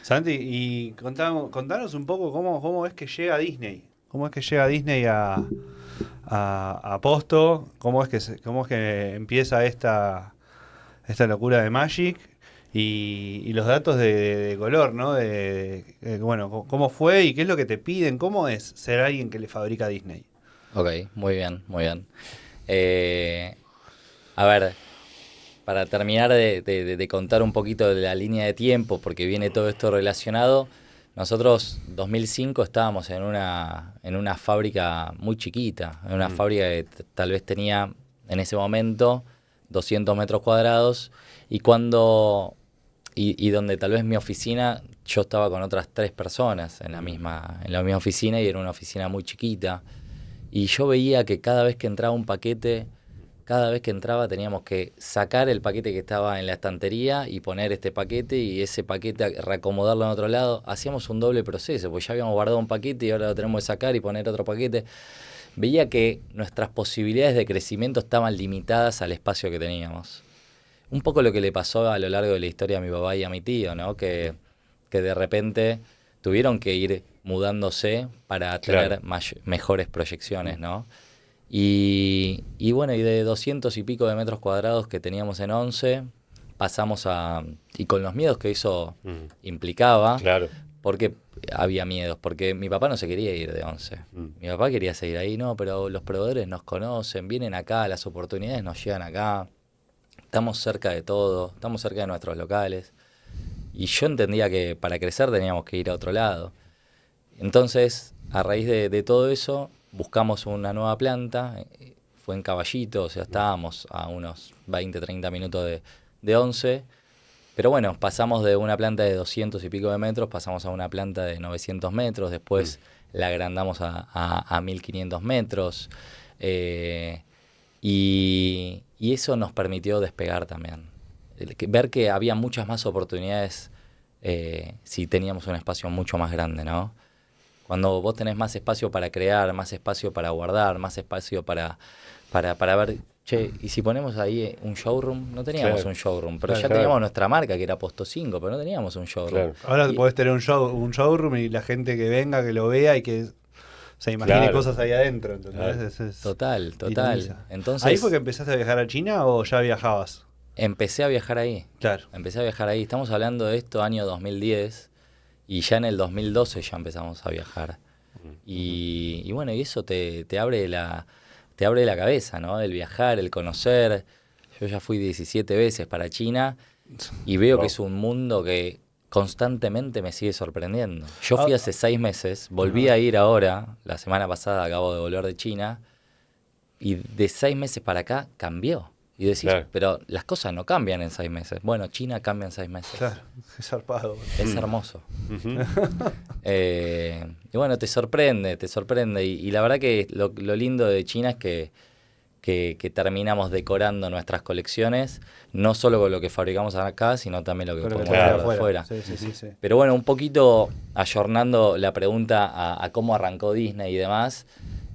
Santi, y contanos un poco cómo es que llega Disney. ¿Cómo es que llega Disney a Posto? ¿Cómo es que empieza esta locura de Magic? Y los datos de color, ¿no? Bueno, ¿cómo fue y qué es lo que te piden? ¿Cómo es ser alguien que le fabrica a Disney? Ok, muy bien, muy bien. Eh, a ver, para terminar de contar un poquito de la línea de tiempo, porque viene todo esto relacionado, nosotros 2005 estábamos en una fábrica muy chiquita, en una fábrica que tal vez tenía en ese momento 200 metros cuadrados y donde tal vez mi oficina, yo estaba con otras 3 personas en la misma oficina y era una oficina muy chiquita. Y yo veía que cada vez que entraba un paquete, cada vez que entraba teníamos que sacar el paquete que estaba en la estantería y poner este paquete y ese paquete reacomodarlo en otro lado. Hacíamos un doble proceso, porque ya habíamos guardado un paquete y ahora lo tenemos que sacar y poner otro paquete. Veía que nuestras posibilidades de crecimiento estaban limitadas al espacio que teníamos. Un poco lo que le pasó a lo largo de la historia a mi papá y a mi tío, ¿no? Que de repente tuvieron que ir mudándose para Claro. tener mejores proyecciones, ¿no? Y bueno, y de 200 y pico de metros cuadrados que teníamos en 11, pasamos a... Y con los miedos que eso Mm. implicaba, Claro. porque había miedos, porque mi papá no se quería ir de 11. Mi papá quería seguir ahí, no, pero los proveedores nos conocen, vienen acá, las oportunidades nos llegan acá, estamos cerca de todo, estamos cerca de nuestros locales. Y yo entendía que para crecer teníamos que ir a otro lado. Entonces, a raíz de todo eso, buscamos una nueva planta. Fue en Caballito, o sea, estábamos a unos 20, 30 minutos de 11. Pero bueno, pasamos de una planta de 200 y pico de metros, pasamos a una planta de 900 metros, después la agrandamos a 1500 metros. Y eso nos permitió despegar también. Ver que había muchas más oportunidades si teníamos un espacio mucho más grande, ¿no? Cuando vos tenés más espacio para crear, más espacio para guardar, más espacio para ver, che, y si ponemos ahí un showroom, no teníamos Claro. un showroom, pero Claro, ya claro. teníamos nuestra marca que era Posto 5, pero no teníamos un showroom. Claro. Ahora Y- podés tener un showroom y la gente que venga, que lo vea y que se imagine Claro. cosas ahí adentro, ¿entendés? Claro. Total. Dinamiza. Entonces, ¿Ahí fue que empezaste a viajar a China o ya viajabas? empecé a viajar ahí. Claro. Empecé a viajar ahí. Estamos hablando de esto año 2010 y ya en el 2012 ya empezamos a viajar. Y bueno, y eso te abre te abre la cabeza, ¿no? El viajar, el conocer. Yo ya fui 17 veces para China y veo Wow. que es un mundo que constantemente me sigue sorprendiendo. Yo fui hace 6 meses, volví a ir ahora, la semana pasada acabo de volver de China, y de 6 meses para acá cambió. Y decís, Claro. pero las cosas no cambian en 6 meses. Bueno, China cambia en 6 meses. Claro, qué zarpado. Es hermoso. Ujú. Y bueno, te sorprende. Y la verdad que lo lindo de China es que terminamos decorando nuestras colecciones, no solo con lo que fabricamos acá, sino también lo que Pero que podemos traes traer de afuera. afuera. Sí, sí, sí, sí. Pero bueno, un poquito ayornando la pregunta a cómo arrancó Disney y demás,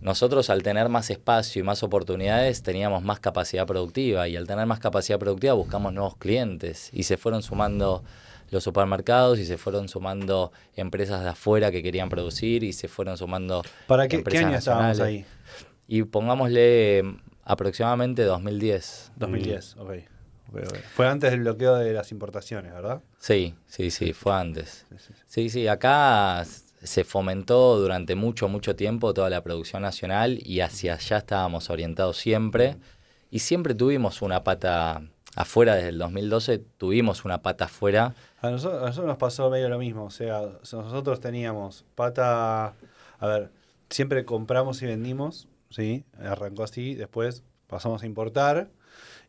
nosotros al tener más espacio y más oportunidades teníamos más capacidad productiva y al tener más capacidad productiva buscamos nuevos clientes y se fueron sumando los supermercados y se fueron sumando empresas de afuera que querían producir y se fueron sumando ¿Para qué empresas año estábamos nacionales. ahí? Y pongámosle aproximadamente 2010. 2010, ok. Fue antes del bloqueo de las importaciones, ¿verdad? Sí, fue antes. Sí, acá se fomentó durante mucho tiempo toda la producción nacional y hacia allá estábamos orientados siempre. Y siempre tuvimos una pata afuera, desde el 2012 tuvimos una pata afuera. A nosotros nos pasó medio lo mismo. O sea, nosotros teníamos pata. A ver, siempre compramos y vendimos, ¿sí? Arrancó así, después pasamos a importar.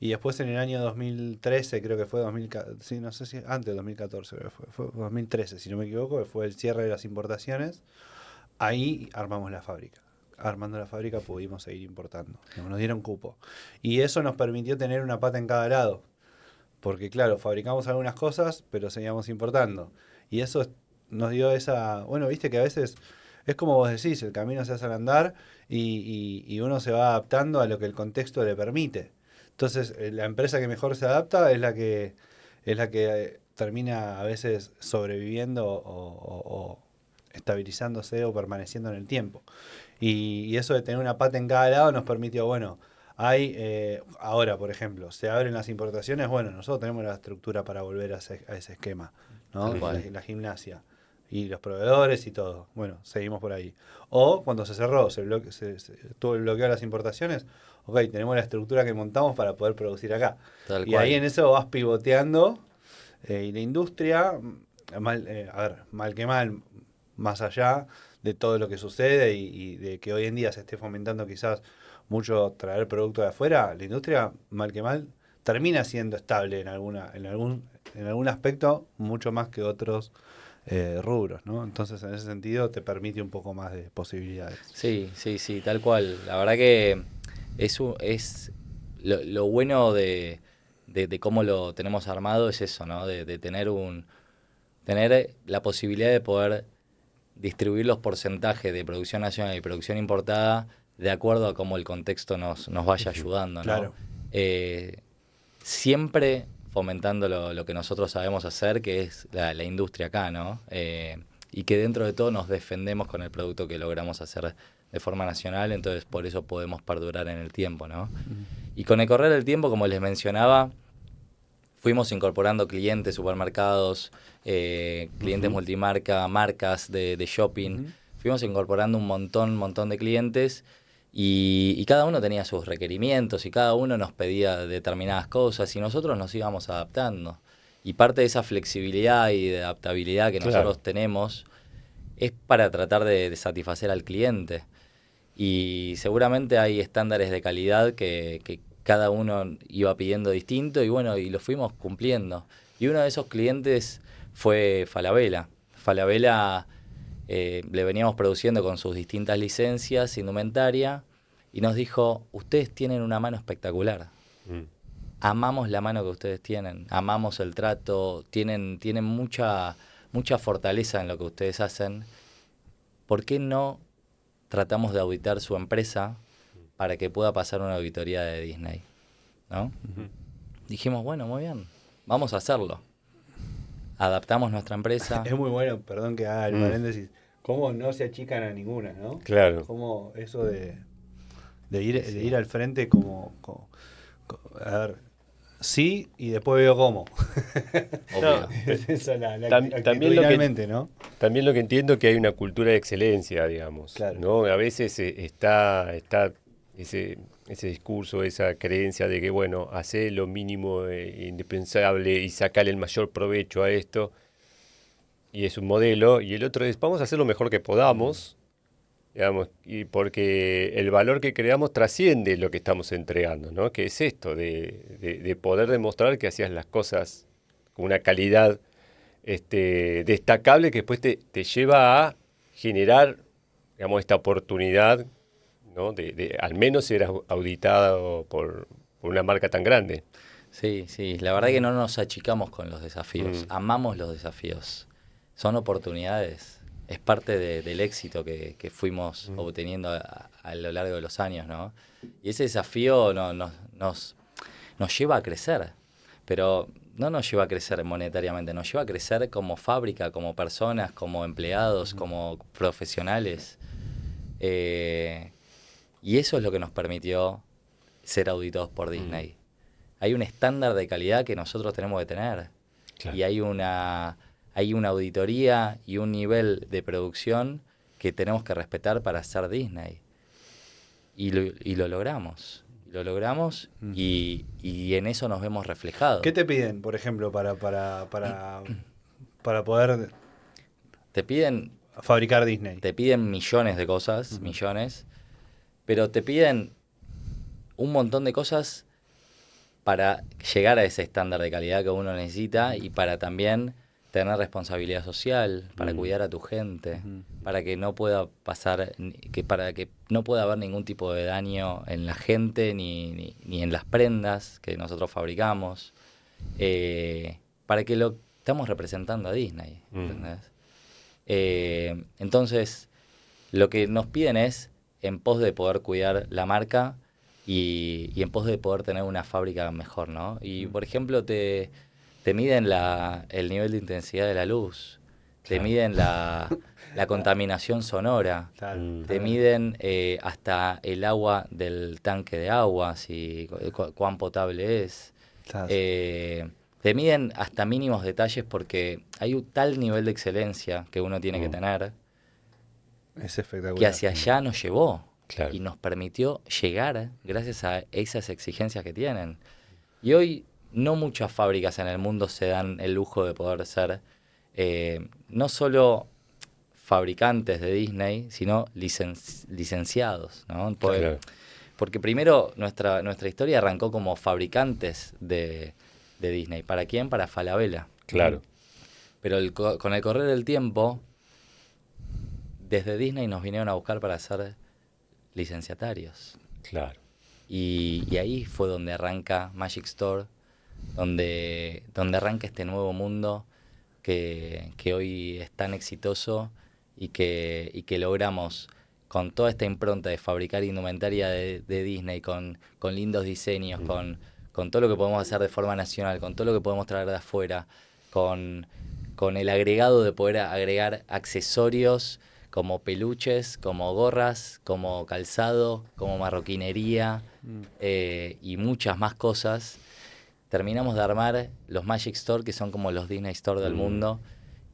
Y después en el año 2013, creo que fue 2014, sí, no sé si antes de 2014, creo que fue 2013, si no me equivoco, que fue el cierre de las importaciones. Ahí armamos la fábrica. Armando la fábrica pudimos seguir importando. Nos dieron cupo. Y eso nos permitió tener una pata en cada lado. Porque claro, fabricamos algunas cosas, pero seguíamos importando. Y eso nos dio esa... Bueno, viste que a veces es como vos decís, el camino se hace al andar y uno se va adaptando a lo que el contexto le permite. Entonces, la empresa que mejor se adapta es la que termina a veces sobreviviendo o estabilizándose o permaneciendo en el tiempo. Y eso de tener una pata en cada lado nos permitió, bueno, ahora, por ejemplo, se abren las importaciones, bueno, nosotros tenemos la estructura para volver a ese esquema, ¿no? Tal cual. La gimnasia y los proveedores y todo. Bueno, seguimos por ahí. O cuando se cerró, tuvo el bloqueo de las importaciones, ok, tenemos la estructura que montamos para poder producir acá. Tal Y cual. ahí en eso vas pivoteando y la industria, mal que mal, más allá de todo lo que sucede y de que hoy en día se esté fomentando quizás mucho traer producto de afuera, la industria, mal que mal, termina siendo estable en algún aspecto, mucho más que otros rubros, ¿no? Entonces, en ese sentido, te permite un poco más de posibilidades. Sí, sí, sí, tal cual. La verdad que es lo bueno de cómo lo tenemos armado es eso, ¿no? De tener la posibilidad de poder distribuir los porcentajes de producción nacional y producción importada de acuerdo a cómo el contexto nos vaya ayudando, ¿no? Claro. Siempre fomentando lo que nosotros sabemos hacer, que es la industria acá, ¿no? Y que dentro de todo nos defendemos con el producto que logramos hacer de forma nacional, entonces por eso podemos perdurar en el tiempo, ¿no? Y con el correr del tiempo, como les mencionaba, fuimos incorporando clientes, supermercados, clientes multimarca, marcas de shopping. Fuimos incorporando un montón de clientes y cada uno tenía sus requerimientos y cada uno nos pedía determinadas cosas y nosotros nos íbamos adaptando. Y parte de esa flexibilidad y de adaptabilidad que nosotros tenemos es para tratar de satisfacer al cliente. Y seguramente hay estándares de calidad que cada uno iba pidiendo distinto y bueno, y lo fuimos cumpliendo. Y uno de esos clientes fue Falabella. Falabella le veníamos produciendo con sus distintas licencias, indumentaria, y nos dijo, ustedes tienen una mano espectacular. Amamos la mano que ustedes tienen, amamos el trato, tienen mucha fortaleza en lo que ustedes hacen. ¿Por qué no tratamos de auditar su empresa para que pueda pasar una auditoría de Disney? ¿No? Dijimos, bueno, muy bien, vamos a hacerlo. Adaptamos nuestra empresa. Es muy bueno, perdón que haga el paréntesis, cómo no se achican a ninguna, ¿no? Claro. Cómo eso de ir al frente como a ver, sí, y después veo cómo. Obvio. Es eso También lo actitudinalmente, ¿no? También lo que entiendo que hay una cultura de excelencia, digamos, Claro. ¿no? A veces está ese discurso, esa creencia de que, bueno, hacer lo mínimo indispensable y sacarle el mayor provecho a esto, y es un modelo, y el otro es, vamos a hacer lo mejor que podamos, digamos, y porque el valor que creamos trasciende lo que estamos entregando, ¿no? Que es esto, de poder demostrar que hacías las cosas con una calidad destacable que después te lleva a generar, digamos, esta oportunidad, ¿no? de al menos ser auditado por una marca tan grande. Sí, sí, la verdad que no nos achicamos con los desafíos, amamos los desafíos, son oportunidades, es parte del éxito que fuimos obteniendo a lo largo de los años, ¿no? Y ese desafío nos lleva a crecer, pero no nos lleva a crecer monetariamente, nos lleva a crecer como fábrica, como personas, como empleados, como profesionales. Y eso es lo que nos permitió ser auditados por Disney. Hay un estándar de calidad que nosotros tenemos que tener. Claro. Y hay una auditoría y un nivel de producción que tenemos que respetar para ser Disney. Y lo logramos. Lo logramos y en eso nos vemos reflejados. ¿Qué te piden, por ejemplo, para poder te piden fabricar Disney? Te piden millones de cosas, millones, pero te piden un montón de cosas para llegar a ese estándar de calidad que uno necesita y para también tener responsabilidad social, para cuidar a tu gente, para que no pueda pasar, para que no pueda haber ningún tipo de daño en la gente ni en las prendas que nosotros fabricamos, para que lo estamos representando a Disney, ¿entendés? Entonces, lo que nos piden es en pos de poder cuidar la marca y en pos de poder tener una fábrica mejor, ¿no? Y, por ejemplo, te miden el nivel de intensidad de la luz, te miden la contaminación sonora, te miden hasta el agua del tanque de agua, cuán potable es. Claro. Te miden hasta mínimos detalles porque hay un tal nivel de excelencia que uno tiene que tener Es espectacular. que hacia allá nos llevó Claro. y nos permitió llegar gracias a esas exigencias que tienen. Y hoy no muchas fábricas en el mundo se dan el lujo de poder ser no solo fabricantes de Disney, sino licenciados, ¿no? Claro. Porque primero nuestra historia arrancó como fabricantes de Disney. ¿Para quién? Para Falabella. Claro. Pero con el correr del tiempo, desde Disney nos vinieron a buscar para ser licenciatarios. Claro. Y ahí fue donde arranca Magic Store, donde arranca este nuevo mundo que hoy es tan exitoso y que logramos con toda esta impronta de fabricar indumentaria de Disney, con lindos diseños, con todo lo que podemos hacer de forma nacional, con todo lo que podemos traer de afuera, con el agregado de poder agregar accesorios como peluches, como gorras, como calzado, como marroquinería y muchas más cosas. Terminamos de armar los Magic Store, que son como los Disney Store del mundo,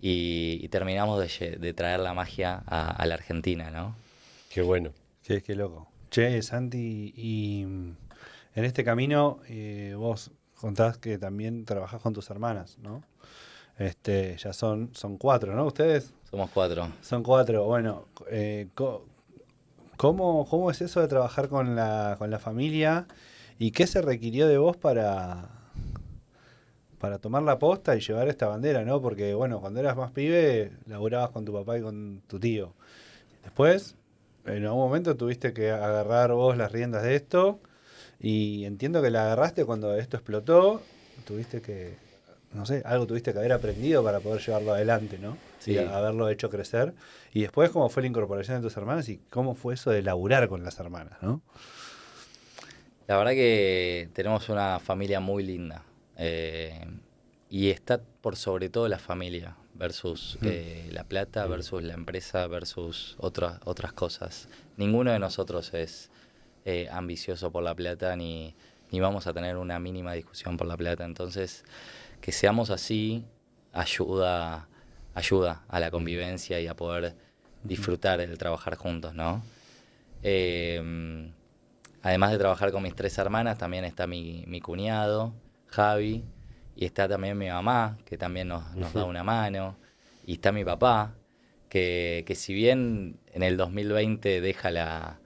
y terminamos de traer la magia a la Argentina, ¿no? Qué bueno. Qué loco. Che, Santi, y en este camino vos contás que también trabajás con tus hermanas, ¿no? Ya son 4, ¿no? ¿Ustedes? Somos 4. Son 4. Bueno, ¿cómo es eso de trabajar con la familia? ¿Y qué se requirió de vos para tomar la posta y llevar esta bandera, ¿no? Porque, bueno, cuando eras más pibe, laburabas con tu papá y con tu tío. Después, en algún momento tuviste que agarrar vos las riendas de esto, y entiendo que la agarraste cuando esto explotó. Tuviste que, no sé, algo tuviste que haber aprendido para poder llevarlo adelante, ¿no? Sí. Y haberlo hecho crecer. Y después, ¿cómo fue la incorporación de tus hermanas y cómo fue eso de laburar con las hermanas, ¿no? La verdad que tenemos una familia muy linda. Y está por sobre todo la familia versus la plata, versus la empresa, versus otras cosas. Ninguno de nosotros es ambicioso por la plata ni vamos a tener una mínima discusión por la plata. Entonces, que seamos así ayuda a la convivencia y a poder disfrutar el trabajar juntos, ¿no? Además de trabajar con mis 3 hermanas, también está mi cuñado, Javi, y está también mi mamá, que también nos da una mano, y está mi papá, que si bien en el 2020 deja la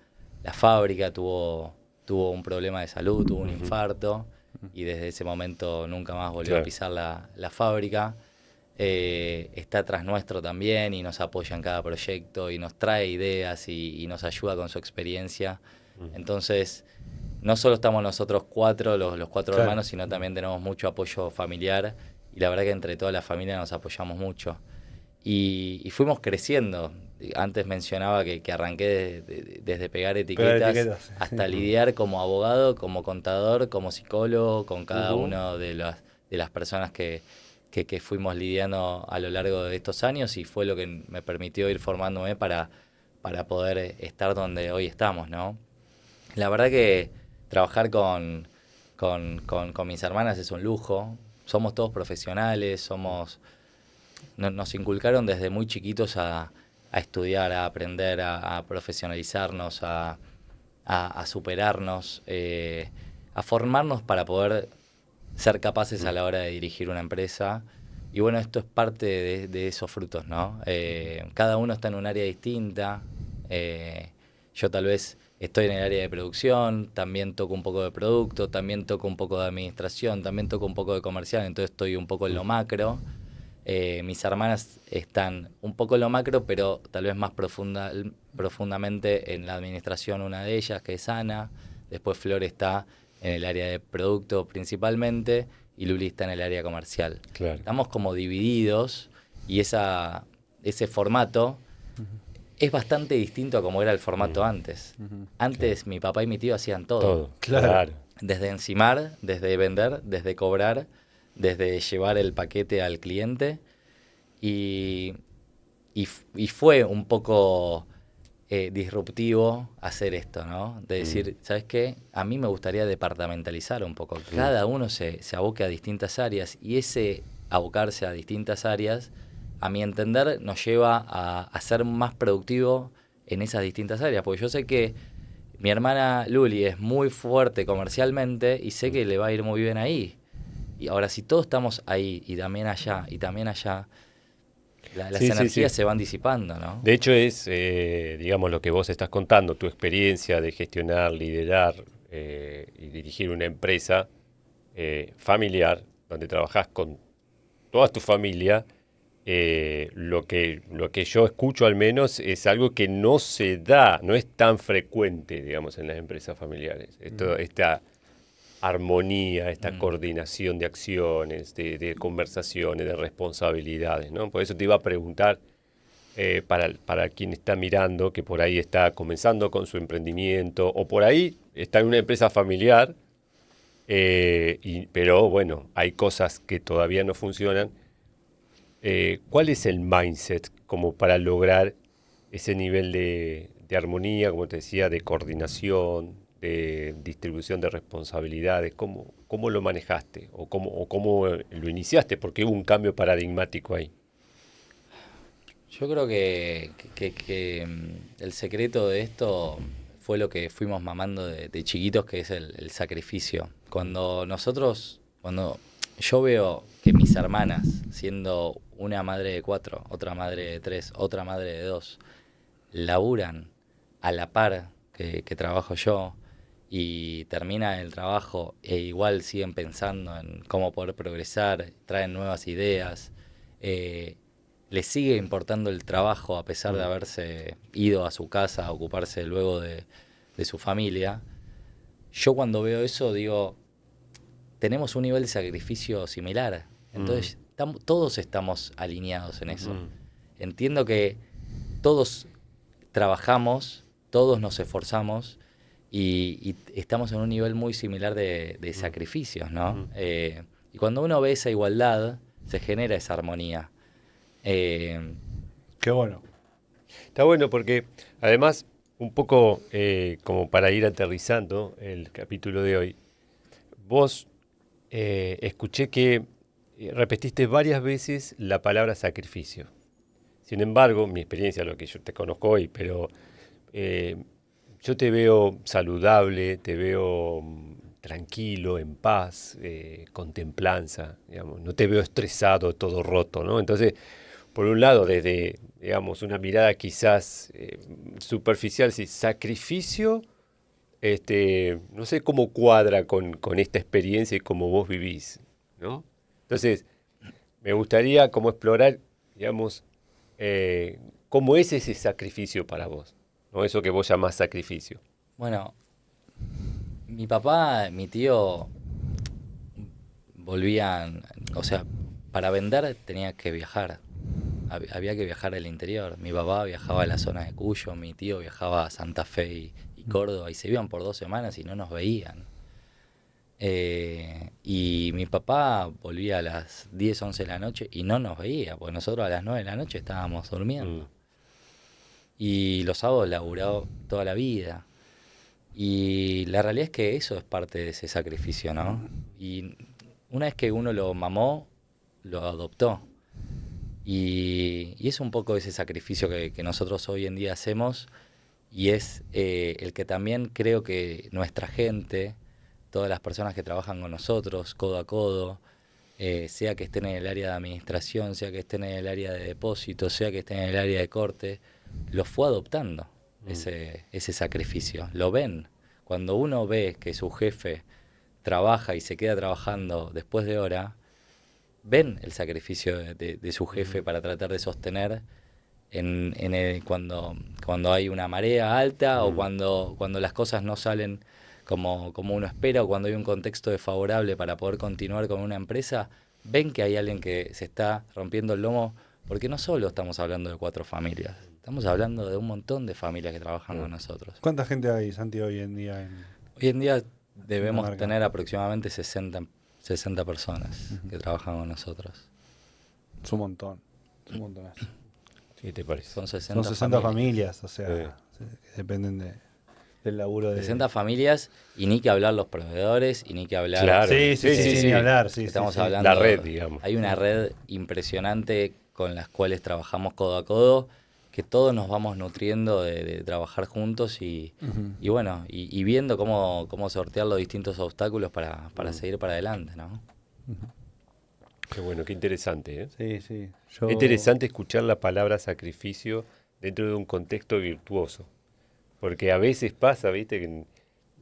fábrica, tuvo un problema de salud, tuvo un infarto, y desde ese momento nunca más volvió a pisar la fábrica. Está atrás nuestro también y nos apoya en cada proyecto y nos trae ideas y nos ayuda con su experiencia. Entonces, no solo estamos nosotros 4, los 4 Claro. hermanos, sino también tenemos mucho apoyo familiar y la verdad que entre toda la familia nos apoyamos mucho. Y fuimos creciendo. Antes mencionaba que arranqué desde pegar etiquetas hasta lidiar como abogado, como contador, como psicólogo, con cada uno de las personas que fuimos lidiando a lo largo de estos años, y fue lo que me permitió ir formándome para poder estar donde hoy estamos, ¿no? La verdad que trabajar con mis hermanas es un lujo. Somos todos profesionales, nos inculcaron desde muy chiquitos a estudiar, a aprender, a profesionalizarnos, a superarnos, a formarnos para poder ser capaces a la hora de dirigir una empresa. Y bueno, esto es parte de esos frutos, ¿no? Cada uno está en un área distinta. Yo tal vez estoy en el área de producción, también toco un poco de producto, también toco un poco de administración, también toco un poco de comercial, entonces estoy un poco en lo macro. Mis hermanas están un poco en lo macro, pero tal vez más profundamente en la administración, una de ellas, que es Ana. Después Flor está en el área de producto principalmente y Luli está en el área comercial. Claro. Estamos como divididos y ese formato es bastante distinto a como era el formato antes. Antes mi papá y mi tío hacían todo. Todo. Claro. Desde encimar, desde vender, desde cobrar, desde llevar el paquete al cliente. Y fue un poco disruptivo hacer esto, ¿no? De decir, ¿sabes qué? A mí me gustaría departamentalizar un poco. Cada uno se aboque a distintas áreas y ese abocarse a distintas áreas, a mi entender, nos lleva a ser más productivo en esas distintas áreas. Porque yo sé que mi hermana Luli es muy fuerte comercialmente y sé que le va a ir muy bien ahí. Y ahora, si todos estamos ahí y también allá, las Sí, sí, energías sí. se van disipando, ¿no? De hecho es, digamos, lo que vos estás contando, tu experiencia de gestionar, liderar y dirigir una empresa familiar, donde trabajás con toda tu familia. Lo que yo escucho al menos es algo que no se da, no es tan frecuente, digamos, en las empresas familiares. Esta armonía, esta coordinación de acciones, de conversaciones, de responsabilidades, ¿no? Por eso te iba a preguntar, para quien está mirando, que por ahí está comenzando con su emprendimiento, o por ahí está en una empresa familiar, pero bueno, hay cosas que todavía no funcionan. ¿Cuál es el mindset como para lograr ese nivel de armonía, como te decía, de coordinación, de distribución de responsabilidades? ¿Cómo lo manejaste o cómo lo iniciaste? Porque hubo un cambio paradigmático ahí. Yo creo que el secreto de esto fue lo que fuimos mamando de chiquitos, que es el sacrificio. Cuando yo veo que mis hermanas, siendo una madre de 4, otra madre de 3, otra madre de 2, laburan a la par que trabajo yo y terminan el trabajo e igual siguen pensando en cómo poder progresar, traen nuevas ideas, les sigue importando el trabajo a pesar de haberse ido a su casa a ocuparse luego de su familia. Yo cuando veo eso digo, tenemos un nivel de sacrificio similar, entonces todos estamos alineados en eso. Entiendo que todos trabajamos, todos nos esforzamos y estamos en un nivel muy similar de sacrificios, ¿no? Y cuando uno ve esa igualdad, se genera esa armonía. Qué bueno. Está bueno porque además, un poco como para ir aterrizando el capítulo de hoy, vos escuché que repetiste varias veces la palabra sacrificio. Sin embargo, mi experiencia, lo que yo te conozco hoy, pero yo te veo saludable, te veo tranquilo, en paz, con templanza, digamos. No te veo estresado, todo roto, ¿no? Entonces, por un lado, desde, digamos, una mirada quizás superficial, sí, sacrificio, no sé cómo cuadra con esta experiencia y cómo vos vivís, ¿no? Entonces, me gustaría como explorar, digamos, cómo es ese sacrificio para vos, ¿no? Eso que vos llamás sacrificio. Bueno, mi papá, mi tío volvían, o sea, para vender tenía que viajar. Había que viajar al interior. Mi papá viajaba a la zona de Cuyo, mi tío viajaba a Santa Fe y Córdoba y se iban por 2 semanas y no nos veían. Y mi papá volvía a las 10, 11 de la noche y no nos veía, porque nosotros a las 9 de la noche estábamos durmiendo. Y los sábados laburaba toda la vida. Y la realidad es que eso es parte de ese sacrificio, ¿no? Y una vez que uno lo mamó, lo adoptó. Y es un poco ese sacrificio que nosotros hoy en día hacemos y es el que también creo que nuestra gente, todas las personas que trabajan con nosotros, codo a codo, sea que estén en el área de administración, sea que estén en el área de depósito, sea que estén en el área de corte, los fue adoptando. ese sacrificio. Lo ven. Cuando uno ve que su jefe trabaja y se queda trabajando después de hora, ven el sacrificio de su jefe para tratar de sostener cuando hay una marea alta o cuando las cosas no salen como uno espera o cuando hay un contexto desfavorable para poder continuar con una empresa, ven que hay alguien que se está rompiendo el lomo, porque no solo estamos hablando de 4 familias, estamos hablando de un montón de familias que trabajan con nosotros. ¿Cuánta gente hay, Santi, hoy en día? Hoy en día debemos marca. tener aproximadamente 60 personas que trabajan con nosotros. Es un montón. Es un montonazo. ¿Qué te parece? Son 60, Son 60 familias, o sea, que dependen del laburo de... 60 familias y ni que hablar los proveedores y ni que hablar... Claro. Sí, ni hablar. Sí, Estamos sí. hablando... La red, digamos. Hay una red impresionante con las cuales trabajamos codo a codo, que todos nos vamos nutriendo de trabajar juntos y bueno, y viendo cómo sortear los distintos obstáculos para seguir para adelante, ¿no? Qué bueno, qué interesante, ¿eh? Sí, sí. Es interesante escuchar la palabra sacrificio dentro de un contexto virtuoso. Porque a veces pasa, viste, que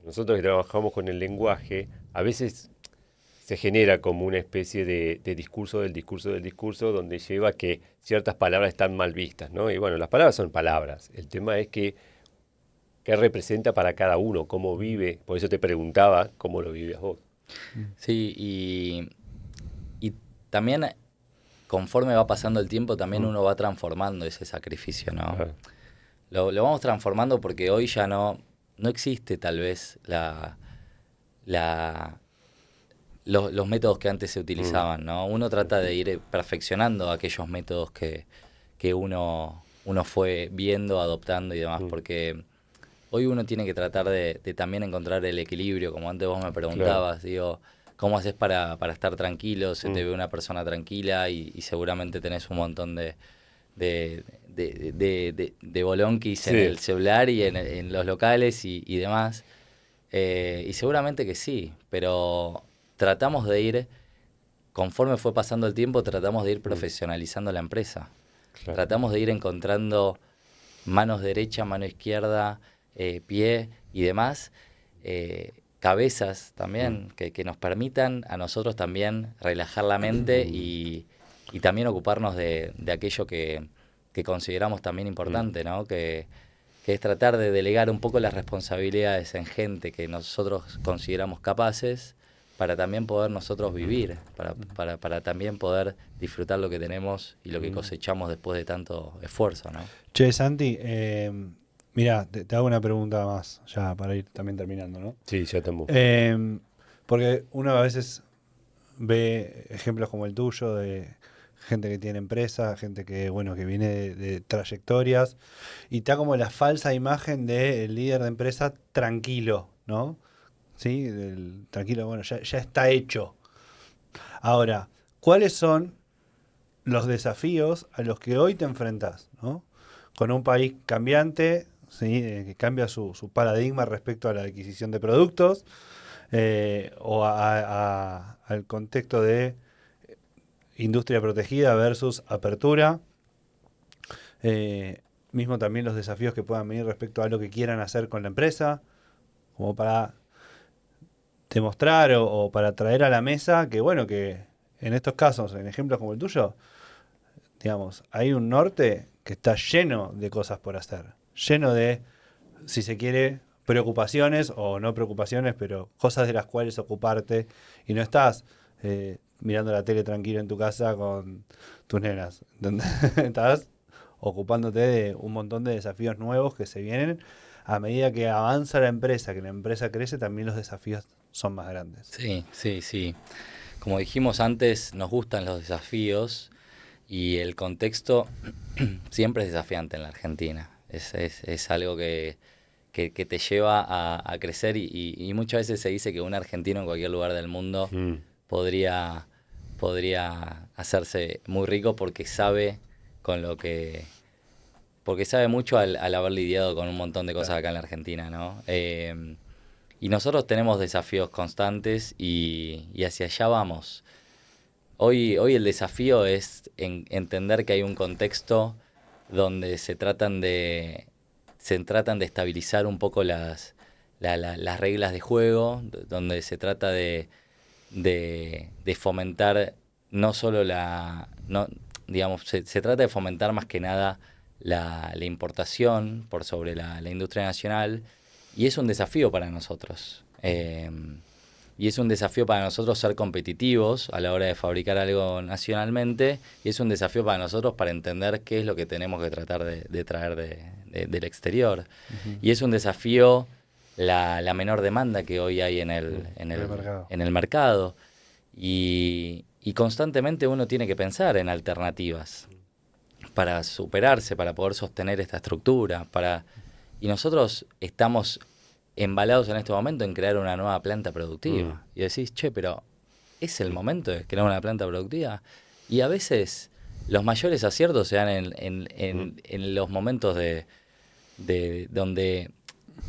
nosotros que trabajamos con el lenguaje, a veces se genera como una especie de discurso del discurso, donde lleva a que ciertas palabras están mal vistas, ¿no? Y bueno, las palabras son palabras. El tema es qué representa para cada uno, cómo vive. Por eso te preguntaba cómo lo vives vos. Sí, y también conforme va pasando el tiempo, también uno va transformando ese sacrificio, ¿no? Ajá. Lo vamos transformando porque hoy ya no existe tal vez los métodos que antes se utilizaban, ¿no? Uno trata de ir perfeccionando aquellos métodos que uno fue viendo, adoptando y demás, porque hoy uno tiene que tratar de también encontrar el equilibrio, como antes vos me preguntabas, digo, ¿cómo haces para estar tranquilo? Se te ve una persona tranquila y seguramente tenés un montón de bolonquis en el celular y en los locales y demás. Y seguramente que sí, pero tratamos de ir, conforme fue pasando el tiempo, tratamos de ir profesionalizando la empresa. Claro. Tratamos de ir encontrando manos derecha, mano izquierda, pie y demás, cabezas también, que nos permitan a nosotros también relajar la mente y también ocuparnos de aquello que consideramos también importante, ¿no? Que es tratar de delegar un poco las responsabilidades en gente que nosotros consideramos capaces para también poder nosotros vivir, para también poder disfrutar lo que tenemos y lo que cosechamos después de tanto esfuerzo, ¿no? Che, Santi, mira, te hago una pregunta más, ya para ir también terminando, ¿no? Sí, ya estamos. Porque uno a veces ve ejemplos como el tuyo de gente que tiene empresa, gente que, bueno, que viene de trayectorias, y está como la falsa imagen del líder de empresa tranquilo, ¿no? ¿Sí? Tranquilo, bueno, ya está hecho. Ahora, ¿cuáles son los desafíos a los que hoy te enfrentás, ¿no? Con un país cambiante, ¿sí? Que cambia su paradigma respecto a la adquisición de productos, o al contexto de industria protegida versus apertura. Mismo también los desafíos que puedan venir respecto a lo que quieran hacer con la empresa, como para demostrar o para traer a la mesa que, bueno, que en estos casos, en ejemplos como el tuyo, digamos, hay un norte que está lleno de cosas por hacer, lleno de, si se quiere, preocupaciones o no preocupaciones, pero cosas de las cuales ocuparte, y no estás mirando la tele tranquilo en tu casa con tus nenas. Estás ocupándote de un montón de desafíos nuevos que se vienen. A medida que avanza la empresa, que la empresa crece, también los desafíos son más grandes. Sí, sí, sí. Como dijimos antes, nos gustan los desafíos y el contexto siempre es desafiante en la Argentina. Es algo que te lleva a crecer y muchas veces se dice que un argentino en cualquier lugar del mundo podría hacerse muy rico porque sabe porque sabe mucho al haber lidiado con un montón de cosas acá en la Argentina, ¿no? Y nosotros tenemos desafíos constantes y hacia allá vamos. Hoy el desafío es entender que hay un contexto donde se se tratan de estabilizar un poco las reglas de juego, donde se trata de fomentar no solo se trata de fomentar más que nada la importación por sobre la industria nacional, y es un desafío para nosotros. Y es un desafío para nosotros ser competitivos a la hora de fabricar algo nacionalmente, y es un desafío para nosotros para entender qué es lo que tenemos que tratar de traer del exterior. Uh-huh. Y es un desafío la menor demanda que hoy hay en el mercado. Y constantemente uno tiene que pensar en alternativas para superarse, para poder sostener esta estructura. Y nosotros estamos embalados en este momento en crear una nueva planta productiva. Y decís, pero ¿es el momento de crear una planta productiva? Y a veces los mayores aciertos se dan en los momentos de donde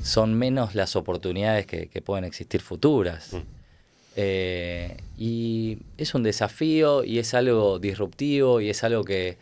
son menos las oportunidades que pueden existir futuras. Y es un desafío, y es algo disruptivo, y es algo que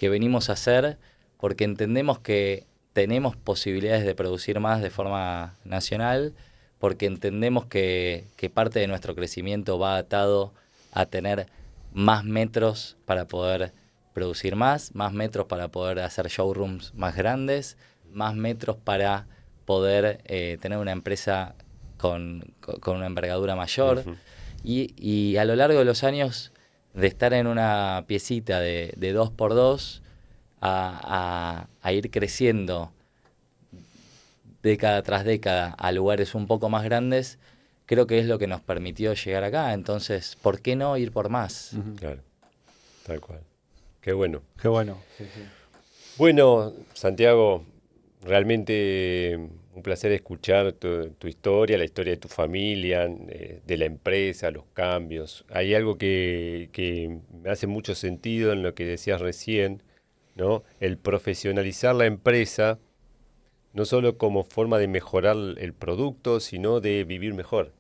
venimos a hacer porque entendemos que tenemos posibilidades de producir más de forma nacional, porque entendemos que parte de nuestro crecimiento va atado a tener más metros para poder producir más metros para poder hacer showrooms más grandes, más metros para poder tener una empresa con una envergadura mayor. Uh-huh. Y a lo largo de los años, de estar en una piecita de 2x2 a ir creciendo década tras década a lugares un poco más grandes, creo que es lo que nos permitió llegar acá. Entonces, ¿por qué no ir por más? Uh-huh. Claro, tal cual. Qué bueno. Qué bueno. Sí. Bueno, Santiago, realmente un placer escuchar tu historia, la historia de tu familia, de la empresa, los cambios. Hay algo que me hace mucho sentido en lo que decías recién, ¿no? El profesionalizar la empresa, no solo como forma de mejorar el producto, sino de vivir mejor,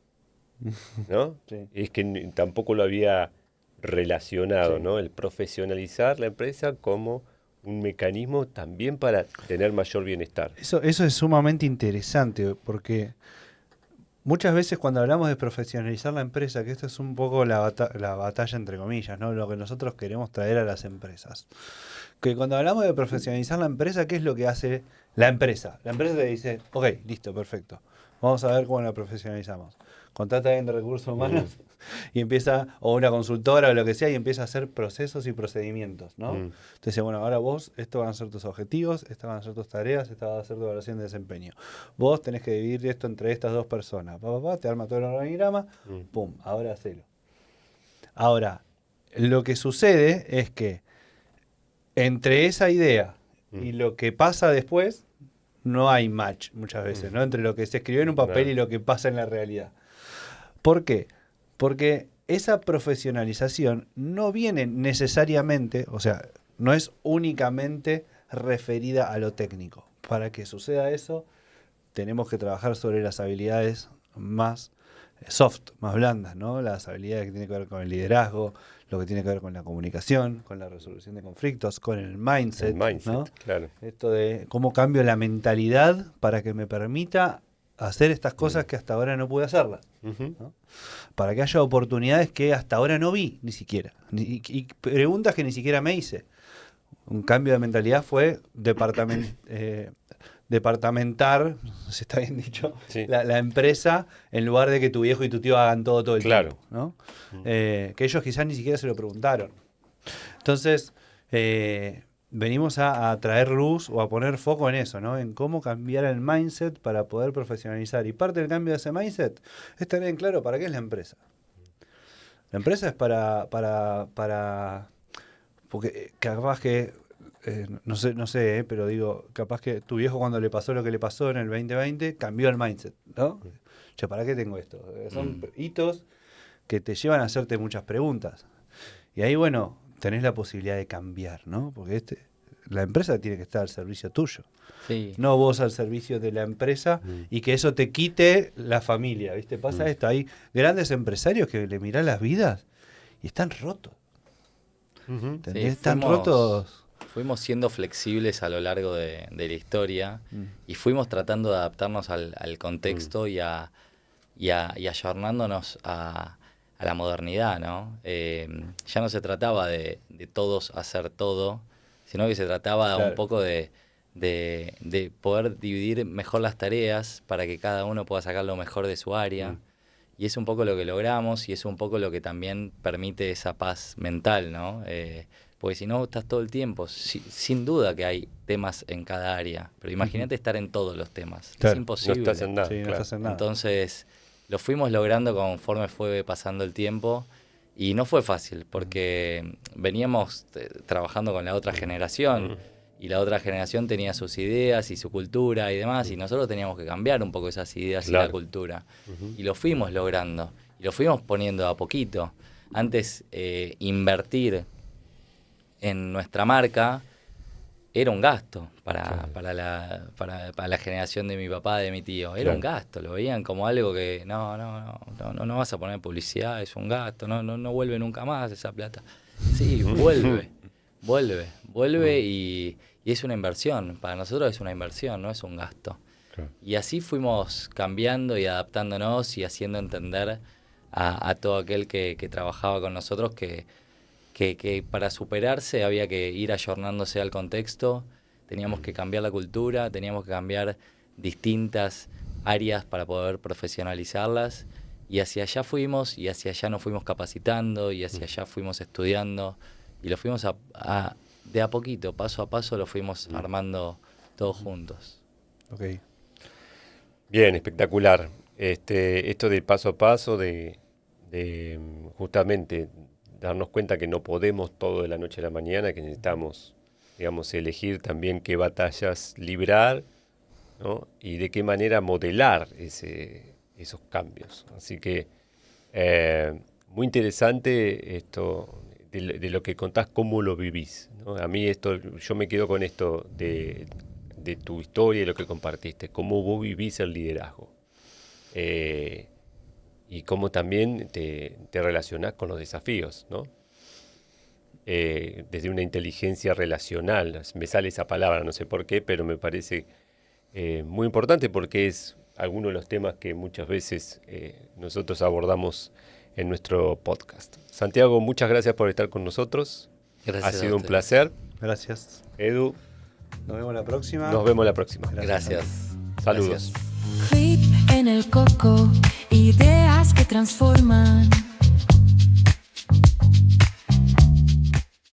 ¿no? Sí. Es que tampoco lo había relacionado, sí, ¿no? El profesionalizar la empresa como un mecanismo también para tener mayor bienestar. Eso es sumamente interesante, porque muchas veces cuando hablamos de profesionalizar la empresa, que esto es un poco la batalla entre comillas, ¿no? Lo que nosotros queremos traer a las empresas. Que cuando hablamos de profesionalizar la empresa, ¿qué es lo que hace la empresa? La empresa te dice, ok, listo, perfecto. Vamos a ver cómo la profesionalizamos. Contrata a alguien de recursos humanos y empieza, o una consultora o lo que sea, y empieza a hacer procesos y procedimientos, ¿no? Entonces, bueno, ahora vos, estos van a ser tus objetivos, estas van a ser tus tareas, esta va a ser tu evaluación de desempeño. Vos tenés que dividir esto entre estas dos personas. Te arma todo el organigrama, pum, ahora hacelo. Ahora, lo que sucede es que entre esa idea y lo que pasa después, no hay match muchas veces, ¿no? Entre lo que se escribió en un papel y lo que pasa en la realidad. ¿Por qué? Porque esa profesionalización no viene necesariamente, o sea, no es únicamente referida a lo técnico. Para que suceda eso, tenemos que trabajar sobre las habilidades más soft, más blandas, ¿no? Las habilidades que tienen que ver con el liderazgo, lo que tiene que ver con la comunicación, con la resolución de conflictos, con el mindset, ¿no? Claro. Esto de cómo cambio la mentalidad para que me permita hacer estas cosas que hasta ahora no pude hacerlas, ¿no? Para que haya oportunidades que hasta ahora no vi ni siquiera, y preguntas que ni siquiera me hice. Un cambio de mentalidad fue departamentar, no sé si está bien dicho, sí, la empresa, en lugar de que tu viejo y tu tío hagan todo el tiempo, ¿no? Que ellos quizás ni siquiera se lo preguntaron. Entonces, venimos a traer luz o a poner foco en eso, ¿no? En cómo cambiar el mindset para poder profesionalizar. Y parte del cambio de ese mindset es tener en claro para qué es la empresa. La empresa es para porque capaz que no sé, pero digo, capaz que tu viejo cuando le pasó lo que le pasó en el 2020, cambió el mindset, ¿no? Che, ¿para qué tengo esto? Son hitos que te llevan a hacerte muchas preguntas. Y ahí, bueno, tenés la posibilidad de cambiar, ¿no? Porque la empresa tiene que estar al servicio tuyo. Sí. No vos al servicio de la empresa y que eso te quite la familia, ¿viste? Pasa esto, hay grandes empresarios que le mirán las vidas y están rotos. Sí, están rotos. fuimos siendo flexibles a lo largo de la historia y fuimos tratando de adaptarnos al contexto y ayornándonos a la modernidad, ¿no? Ya no se trataba de todos hacer todo, sino que se trataba un poco de poder dividir mejor las tareas para que cada uno pueda sacar lo mejor de su área. Y es un poco lo que logramos y es un poco lo que también permite esa paz mental, ¿no? Porque si no, estás todo el tiempo. Sin duda que hay temas en cada área, pero imagínate estar en todos los temas. Claro. Es imposible. No estás en nada. Sí, no estás en nada. Entonces, lo fuimos logrando conforme fue pasando el tiempo y no fue fácil porque veníamos trabajando con la otra generación y la otra generación tenía sus ideas y su cultura y demás y nosotros teníamos que cambiar un poco esas ideas y la cultura. Y lo fuimos logrando y lo fuimos poniendo a poquito. Antes, invertir en nuestra marca era un gasto para la generación de mi papá, de mi tío. Era un gasto, lo veían como algo que no vas a poner publicidad, es un gasto, no vuelve nunca más esa plata. Sí, vuelve y es una inversión. Para nosotros es una inversión, no es un gasto. Claro. Y así fuimos cambiando y adaptándonos y haciendo entender a todo aquel que trabajaba con nosotros que para superarse había que ir ayornándose al contexto, teníamos que cambiar la cultura, teníamos que cambiar distintas áreas para poder profesionalizarlas y hacia allá fuimos y hacia allá nos fuimos capacitando y hacia allá fuimos estudiando y lo fuimos de a poquito, paso a paso lo fuimos armando todos juntos. Okay. Bien, espectacular. Esto de paso a paso, de justamente darnos cuenta que no podemos todo de la noche a la mañana, que necesitamos, digamos, elegir también qué batallas librar, ¿no? Y de qué manera modelar esos cambios. Así que muy interesante esto de lo que contás, cómo lo vivís, ¿no? A mí yo me quedo con esto de tu historia y lo que compartiste, cómo vos vivís el liderazgo. Y cómo también te relacionás con los desafíos, ¿no? Desde una inteligencia relacional, me sale esa palabra, no sé por qué, pero me parece muy importante porque es alguno de los temas que muchas veces nosotros abordamos en nuestro podcast. Santiago, muchas gracias por estar con nosotros. Gracias. Ha sido un placer. Gracias. Edu. Nos vemos la próxima. Nos vemos la próxima. Gracias. Saludos. Gracias. Creep en el coco, ideas que transforman.